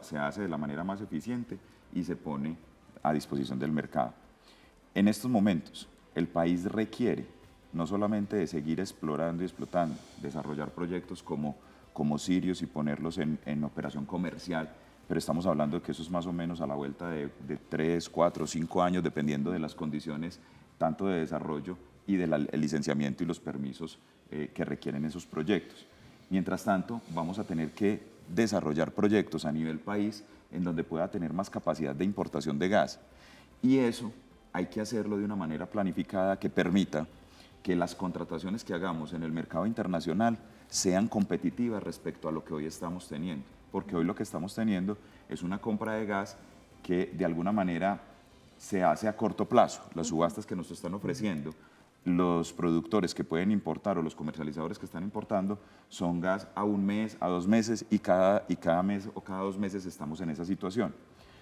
se hace de la manera más eficiente y se pone a disposición del mercado. En estos momentos, el país requiere no solamente de seguir explorando y explotando, desarrollar proyectos como Sirius y ponerlos en operación comercial, pero estamos hablando de que eso es más o menos a la vuelta de 3, 4, 5 años, dependiendo de las condiciones tanto de desarrollo y del licenciamiento y los permisos que requieren esos proyectos. Mientras tanto, vamos a tener que desarrollar proyectos a nivel país en donde pueda tener más capacidad de importación de gas. Y eso hay que hacerlo de una manera planificada que permita que las contrataciones que hagamos en el mercado internacional sean competitivas respecto a lo que hoy estamos teniendo. Porque hoy lo que estamos teniendo es una compra de gas que de alguna manera se hace a corto plazo. Las subastas que nos están ofreciendo los productores que pueden importar o los comercializadores que están importando son gas a un mes, a 2 meses, y cada mes o cada 2 meses estamos en esa situación.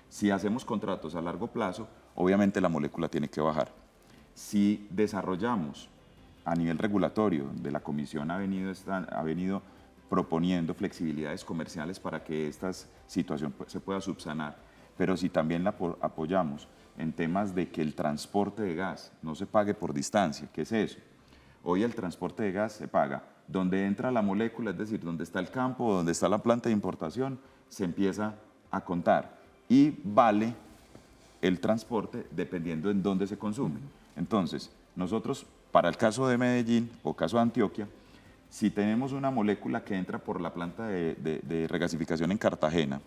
Si hacemos contratos a largo plazo, obviamente la molécula tiene que bajar. Si desarrollamos a nivel regulatorio, de la Comisión ha venido proponiendo flexibilidades comerciales para que esta situación se pueda subsanar, pero si también la apoyamos en temas de que el transporte de gas no se pague por distancia. ¿Qué es eso? Hoy el transporte de gas se paga donde entra la molécula, es decir, donde está el campo, donde está la planta de importación, se empieza a contar y vale el transporte dependiendo en dónde se consume. Entonces, nosotros, para el caso de Medellín o caso de Antioquia, si tenemos una molécula que entra por la planta de regasificación en Cartagena,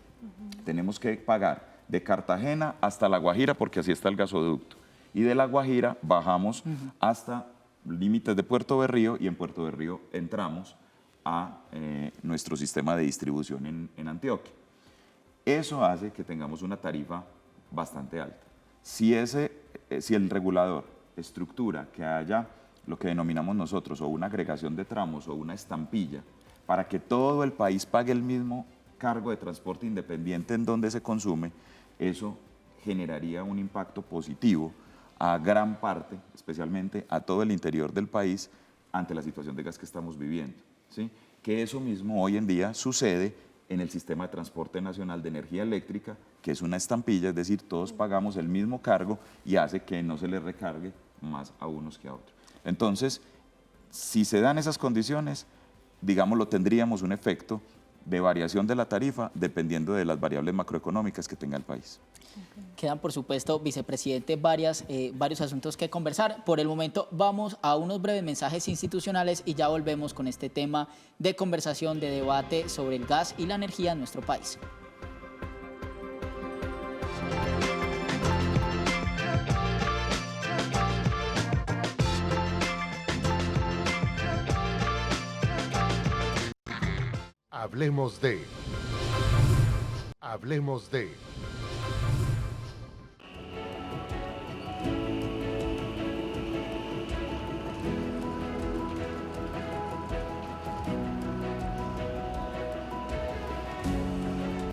tenemos que pagar de Cartagena hasta La Guajira, porque así está el gasoducto. Y de La Guajira bajamos hasta límites de Puerto Berrío, y en Puerto Berrío entramos a nuestro sistema de distribución en Antioquia. Eso hace que tengamos una tarifa bastante alta. Si el regulador estructura que haya lo que denominamos nosotros o una agregación de tramos o una estampilla para que todo el país pague el mismo cargo de transporte independiente en donde se consume, eso generaría un impacto positivo a gran parte, especialmente a todo el interior del país, ante la situación de gas que estamos viviendo, ¿sí? Que eso mismo hoy en día sucede en el sistema de transporte nacional de energía eléctrica, que es una estampilla, es decir, todos pagamos el mismo cargo y hace que no se les recargue más a unos que a otros. Entonces, si se dan esas condiciones, digámoslo, tendríamos un efecto de variación de la tarifa dependiendo de las variables macroeconómicas que tenga el país. Quedan, por supuesto, vicepresidente, varios asuntos que conversar. Por el momento vamos a unos breves mensajes institucionales y ya volvemos con este tema de conversación, de debate sobre el gas y la energía en nuestro país. Hablemos de. Hablemos de.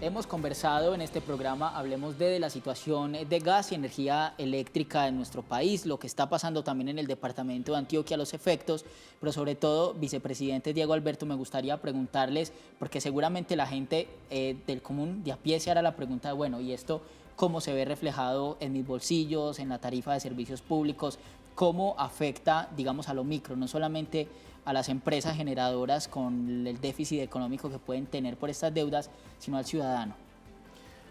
Hemos conversado en este programa, hablemos de la situación de gas y energía eléctrica en nuestro país, lo que está pasando también en el departamento de Antioquia, los efectos, pero sobre todo, vicepresidente Diego Alberto, me gustaría preguntarles, porque seguramente la gente del común de a pie se hará la pregunta de, bueno, ¿y esto cómo se ve reflejado en mis bolsillos, en la tarifa de servicios públicos? ¿Cómo afecta, digamos, a lo micro, no solamente a las empresas generadoras con el déficit económico que pueden tener por estas deudas, sino al ciudadano?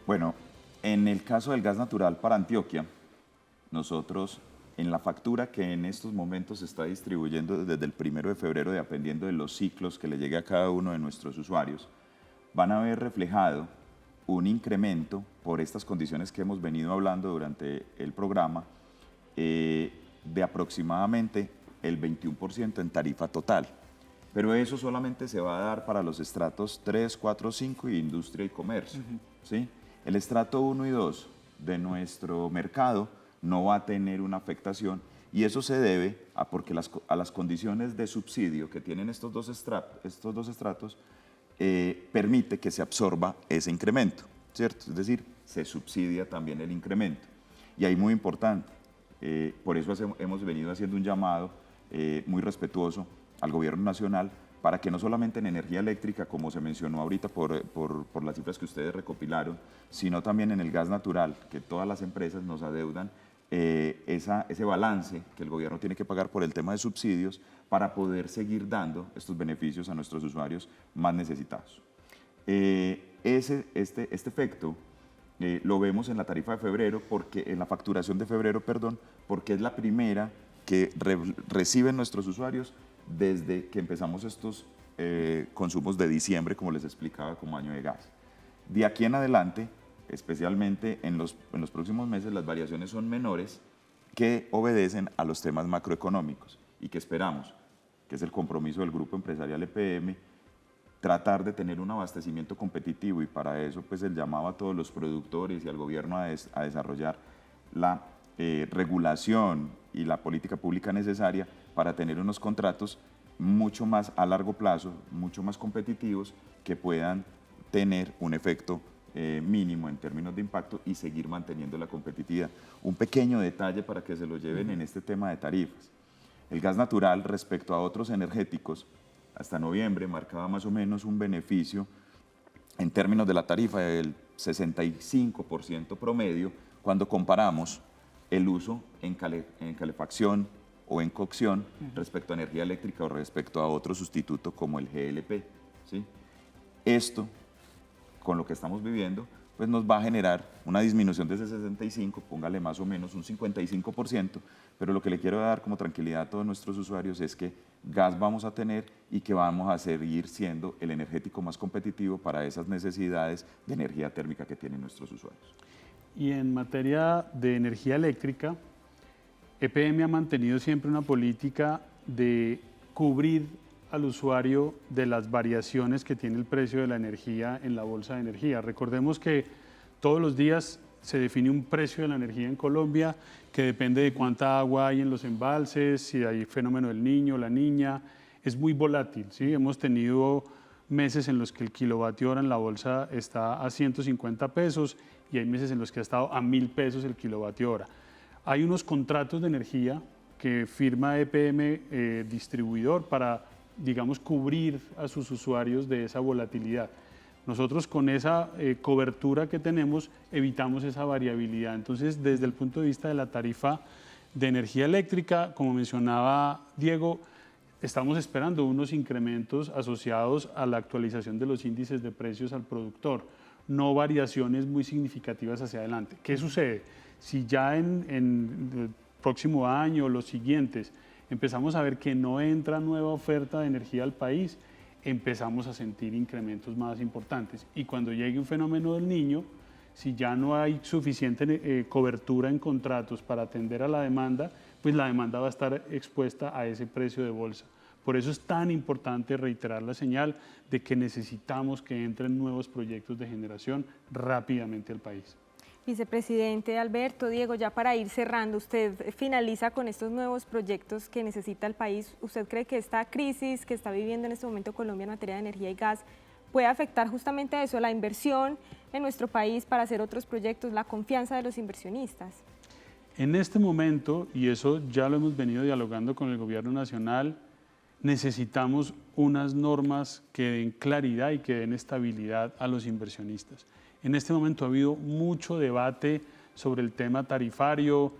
Bueno, en el caso del gas natural para Antioquia, nosotros en la factura que en estos momentos se está distribuyendo desde el 1 de febrero, dependiendo de los ciclos que le llegue a cada uno de nuestros usuarios, van a ver reflejado un incremento por estas condiciones que hemos venido hablando durante el programa de aproximadamente el 21% en tarifa total. Pero eso solamente se va a dar para los estratos 3, 4, 5 y industria y comercio. ¿Sí? El estrato 1 y 2 de nuestro mercado no va a tener una afectación y eso se debe a porque a las condiciones de subsidio que tienen estos dos estratos permite que se absorba ese incremento, ¿cierto? Es decir, se subsidia también el incremento. Y ahí muy importante, por eso hemos venido haciendo un llamado muy respetuoso al gobierno nacional para que no solamente en energía eléctrica, como se mencionó ahorita por las cifras que ustedes recopilaron, sino también en el gas natural, que todas las empresas nos adeudan ese balance que el gobierno tiene que pagar por el tema de subsidios para poder seguir dando estos beneficios a nuestros usuarios más necesitados. Este efecto lo vemos en la tarifa de febrero, en la facturación de febrero, perdón, porque es la primera que reciben nuestros usuarios desde que empezamos estos consumos de diciembre, como les explicaba, como año de gas. De aquí en adelante, especialmente en los próximos meses, las variaciones son menores que obedecen a los temas macroeconómicos y que esperamos, que es el compromiso del Grupo Empresarial EPM, tratar de tener un abastecimiento competitivo y para eso pues el llamado a todos los productores y al gobierno a desarrollar la regulación y la política pública necesaria para tener unos contratos mucho más a largo plazo, mucho más competitivos, que puedan tener un efecto mínimo en términos de impacto y seguir manteniendo la competitividad. Un pequeño detalle para que se lo lleven en este tema de tarifas. El gas natural respecto a otros energéticos, hasta noviembre marcaba más o menos un beneficio en términos de la tarifa del 65% promedio cuando comparamos el uso en calefacción o en cocción respecto a energía eléctrica o respecto a otro sustituto como el GLP. ¿Sí? Esto, con lo que estamos viviendo, pues nos va a generar una disminución de ese 65, póngale más o menos un 55%, pero lo que le quiero dar como tranquilidad a todos nuestros usuarios es que gas vamos a tener y que vamos a seguir siendo el energético más competitivo para esas necesidades de energía térmica que tienen nuestros usuarios. Y en materia de energía eléctrica, EPM ha mantenido siempre una política de cubrir al usuario de las variaciones que tiene el precio de la energía en la bolsa de energía. Recordemos que todos los días se define un precio de la energía en Colombia que depende de cuánta agua hay en los embalses, si hay fenómeno del niño, la niña, es muy volátil, ¿sí? Hemos tenido meses en los que el kilovatio hora en la bolsa está a 150 pesos y hay meses en los que ha estado a 1.000 pesos el kilovatio hora. Hay unos contratos de energía que firma EPM distribuidor para, digamos, cubrir a sus usuarios de esa volatilidad. Nosotros con esa cobertura que tenemos evitamos esa variabilidad. Entonces, desde el punto de vista de la tarifa de energía eléctrica, como mencionaba Diego, estamos esperando unos incrementos asociados a la actualización de los índices de precios al productor, no variaciones muy significativas hacia adelante. ¿Qué sucede? Si ya en el próximo año o los siguientes empezamos a ver que no entra nueva oferta de energía al país, empezamos a sentir incrementos más importantes. Y cuando llegue un fenómeno del Niño, si ya no hay suficiente cobertura en contratos para atender a la demanda, pues la demanda va a estar expuesta a ese precio de bolsa. Por eso es tan importante reiterar la señal de que necesitamos que entren nuevos proyectos de generación rápidamente al país. Vicepresidente Alberto, Diego, ya para ir cerrando, usted finaliza con estos nuevos proyectos que necesita el país. ¿Usted cree que esta crisis que está viviendo en este momento Colombia en materia de energía y gas puede afectar justamente eso, la inversión en nuestro país para hacer otros proyectos, la confianza de los inversionistas? En este momento, y eso ya lo hemos venido dialogando con el Gobierno Nacional, necesitamos unas normas que den claridad y que den estabilidad a los inversionistas. En este momento ha habido mucho debate sobre el tema tarifario,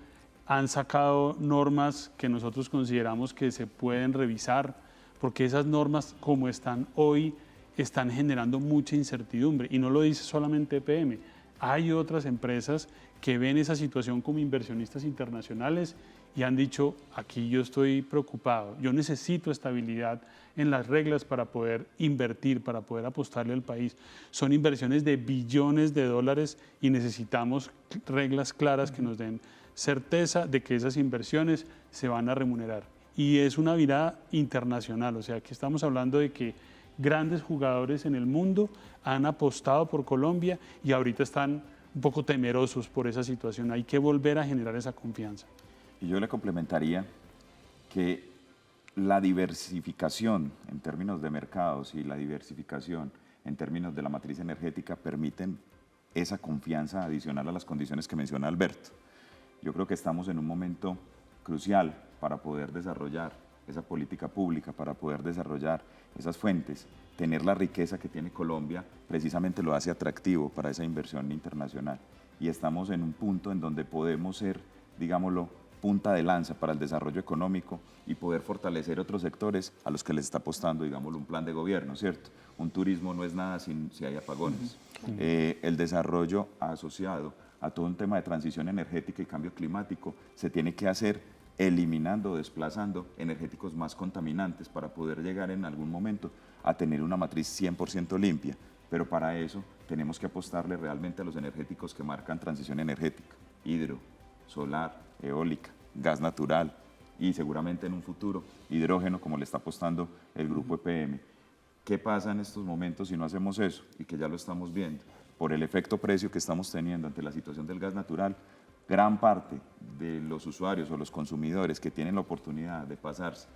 han sacado normas que nosotros consideramos que se pueden revisar, porque esas normas como están hoy están generando mucha incertidumbre, y no lo dice solamente EPM, hay otras empresas que ven esa situación como inversionistas internacionales y han dicho, aquí yo estoy preocupado, yo necesito estabilidad en las reglas para poder invertir, para poder apostarle al país. Son inversiones de billones de dólares y necesitamos reglas claras que nos den certeza de que esas inversiones se van a remunerar. Y es una mirada internacional, o sea, que estamos hablando de que grandes jugadores en el mundo han apostado por Colombia y ahorita están un poco temerosos por esa situación. Hay que volver a generar esa confianza. Y yo le complementaría que la diversificación en términos de mercados y la diversificación en términos de la matriz energética permiten esa confianza adicional a las condiciones que menciona Alberto. Yo creo que estamos en un momento crucial para poder desarrollar esa política pública, para poder desarrollar esas fuentes. Tener la riqueza que tiene Colombia precisamente lo hace atractivo para esa inversión internacional. Y estamos en un punto en donde podemos ser, digámoslo, punta de lanza para el desarrollo económico y poder fortalecer otros sectores a los que les está apostando, digámoslo, un plan de gobierno, ¿cierto? Un turismo no es nada si hay apagones. El desarrollo asociado a todo un tema de transición energética y cambio climático se tiene que hacer eliminando, desplazando energéticos más contaminantes para poder llegar en algún momento a tener una matriz 100% limpia. Pero para eso tenemos que apostarle realmente a los energéticos que marcan transición energética, hidro, solar, eólica, gas natural y seguramente en un futuro hidrógeno, como le está apostando el grupo EPM. ¿Qué pasa en estos momentos si no hacemos eso? Y que ya lo estamos viendo. Por el efecto precio que estamos teniendo ante la situación del gas natural, gran parte de los usuarios o los consumidores que tienen la oportunidad de pasarse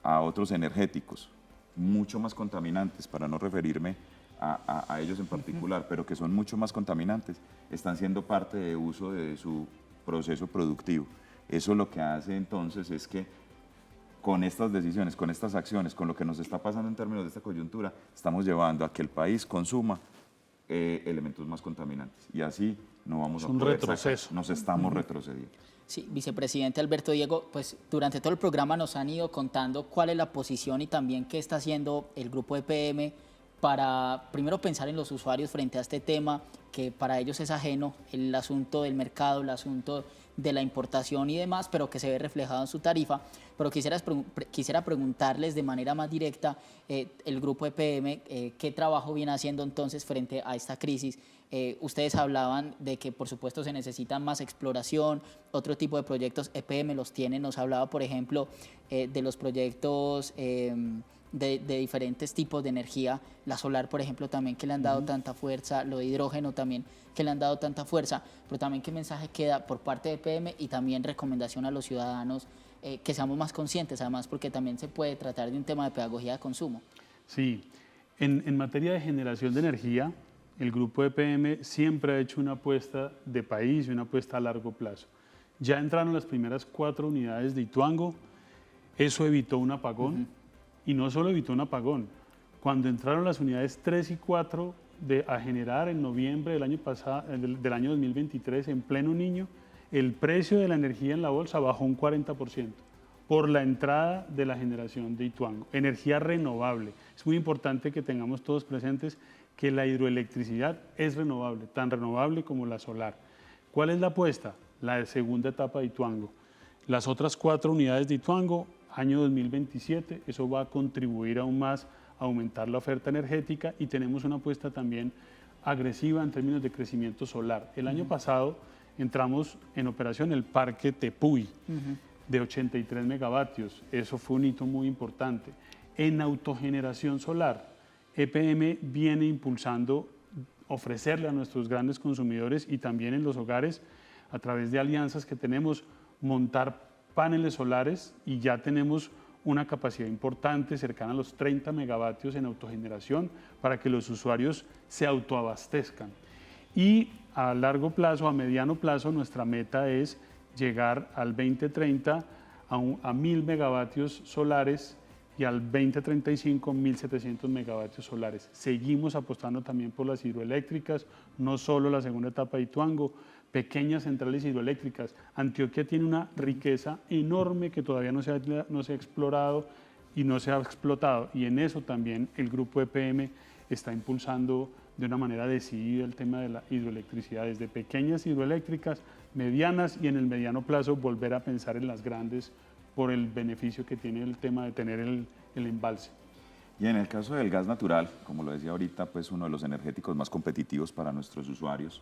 a otros energéticos mucho más contaminantes, para no referirme a ellos en particular, pero que son mucho más contaminantes, están siendo parte de uso de su proceso productivo. Eso lo que hace entonces es que con estas decisiones, con estas acciones, con lo que nos está pasando en términos de esta coyuntura, estamos llevando a que el país consuma elementos más contaminantes y así no vamos a poder sacar, nos estamos retrocediendo. Sí, vicepresidente Alberto, Diego, pues durante todo el programa nos han ido contando cuál es la posición y también qué está haciendo el grupo EPM para primero pensar en los usuarios frente a este tema que para ellos es ajeno, el asunto del mercado, el asunto de la importación y demás, pero que se ve reflejado en su tarifa. Pero quisiera preguntarles de manera más directa, el grupo EPM, ¿qué trabajo viene haciendo entonces frente a esta crisis? Ustedes hablaban de que por supuesto se necesita más exploración, otro tipo de proyectos, EPM los tiene, nos hablaba por ejemplo de los proyectos de diferentes tipos de energía, la solar por ejemplo también que le han dado tanta fuerza, lo de hidrógeno también que le han dado tanta fuerza, pero también qué mensaje queda por parte de EPM y también recomendación a los ciudadanos que seamos más conscientes, además porque también se puede tratar de un tema de pedagogía de consumo. Sí, En materia de generación de energía, el grupo EPM siempre ha hecho una apuesta de país y una apuesta a largo plazo. Ya entraron las primeras 4 unidades de Ituango, eso evitó un apagón, y no solo evitó un apagón, cuando entraron las unidades 3 y 4 a generar en noviembre del año pasado, del año 2023, en pleno Niño, el precio de la energía en la bolsa bajó un 40% por la entrada de la generación de Ituango. Energía renovable. Es muy importante que tengamos todos presentes que la hidroelectricidad es renovable, tan renovable como la solar. ¿Cuál es la apuesta? La segunda etapa de Ituango. Las otras 4 unidades de Ituango, año 2027, eso va a contribuir aún más a aumentar la oferta energética y tenemos una apuesta también agresiva en términos de crecimiento solar. El año pasado entramos en operación el parque Tepuy de 83 megavatios, eso fue un hito muy importante. En autogeneración solar, EPM viene impulsando ofrecerle a nuestros grandes consumidores y también en los hogares, a través de alianzas que tenemos, montar paneles solares y ya tenemos una capacidad importante, cercana a los 30 megavatios en autogeneración, para que los usuarios se autoabastezcan. Y a largo plazo, a mediano plazo, nuestra meta es llegar al 2030 a 1.000 megavatios solares y al 2035 1.700 megavatios solares. Seguimos apostando también por las hidroeléctricas, no solo la segunda etapa de Ituango, pequeñas centrales hidroeléctricas. Antioquia tiene una riqueza enorme que todavía no se ha explorado y no se ha explotado, y en eso también el grupo EPM está impulsando de una manera decidida el tema de la hidroelectricidad, desde pequeñas hidroeléctricas, medianas y en el mediano plazo volver a pensar en las grandes por el beneficio que tiene el tema de tener el embalse. Y en el caso del gas natural, como lo decía ahorita, pues uno de los energéticos más competitivos para nuestros usuarios,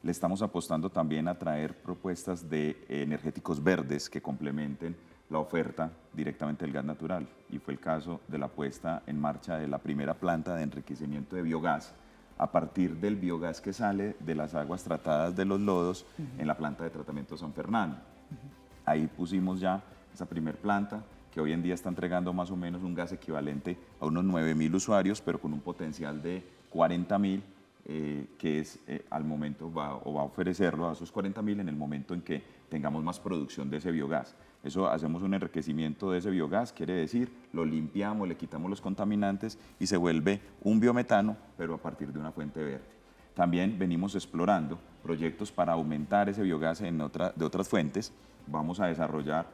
le estamos apostando también a traer propuestas de energéticos verdes que complementen la oferta directamente del gas natural. Y fue el caso de la puesta en marcha de la primera planta de enriquecimiento de biogás a partir del biogás que sale de las aguas tratadas de los lodos en la planta de tratamiento San Fernando. Ahí pusimos ya esa primer planta que hoy en día está entregando más o menos un gas equivalente a unos 9.000 usuarios, pero con un potencial de 40.000, que es al momento va a ofrecerlo a esos 40.000 en el momento en que tengamos más producción de ese biogás. Eso hacemos un enriquecimiento de ese biogás, quiere decir, lo limpiamos, le quitamos los contaminantes y se vuelve un biometano, pero a partir de una fuente verde. También venimos explorando proyectos para aumentar ese biogás de otras fuentes. Vamos a desarrollar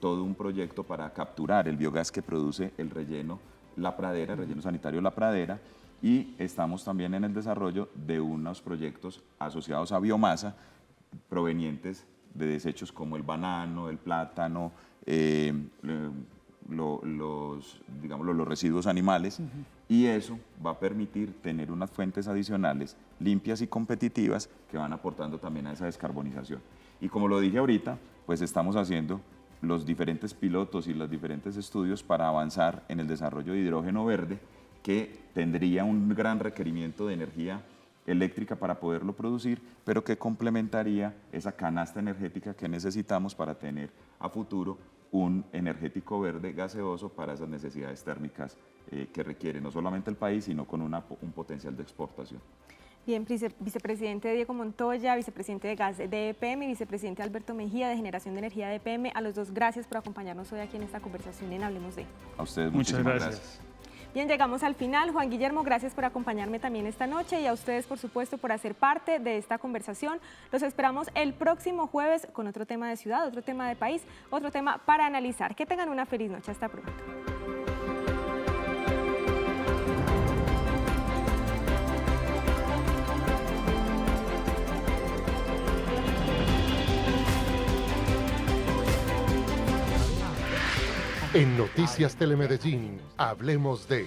todo un proyecto para capturar el biogás que produce el relleno La Pradera, el relleno sanitario La Pradera, y estamos también en el desarrollo de unos proyectos asociados a biomasa provenientes de desechos como el banano, el plátano, los residuos animales, y eso va a permitir tener unas fuentes adicionales limpias y competitivas que van aportando también a esa descarbonización. Y como lo dije ahorita, pues estamos haciendo los diferentes pilotos y los diferentes estudios para avanzar en el desarrollo de hidrógeno verde, que tendría un gran requerimiento de energía eléctrica para poderlo producir, pero que complementaría esa canasta energética que necesitamos para tener a futuro un energético verde gaseoso para esas necesidades térmicas que requiere no solamente el país, sino con un potencial de exportación. Bien, vicepresidente Diego Montoya, vicepresidente de Gas de EPM y vicepresidente Alberto Mejía de Generación de Energía de EPM, a los dos gracias por acompañarnos hoy aquí en esta conversación en Hablemos de. A ustedes muchísimas gracias. Bien, llegamos al final. Juan Guillermo, gracias por acompañarme también esta noche y a ustedes, por supuesto, por hacer parte de esta conversación. Los esperamos el próximo jueves con otro tema de ciudad, otro tema de país, otro tema para analizar. Que tengan una feliz noche. Hasta pronto. En Noticias Telemedellín, Hablemos de...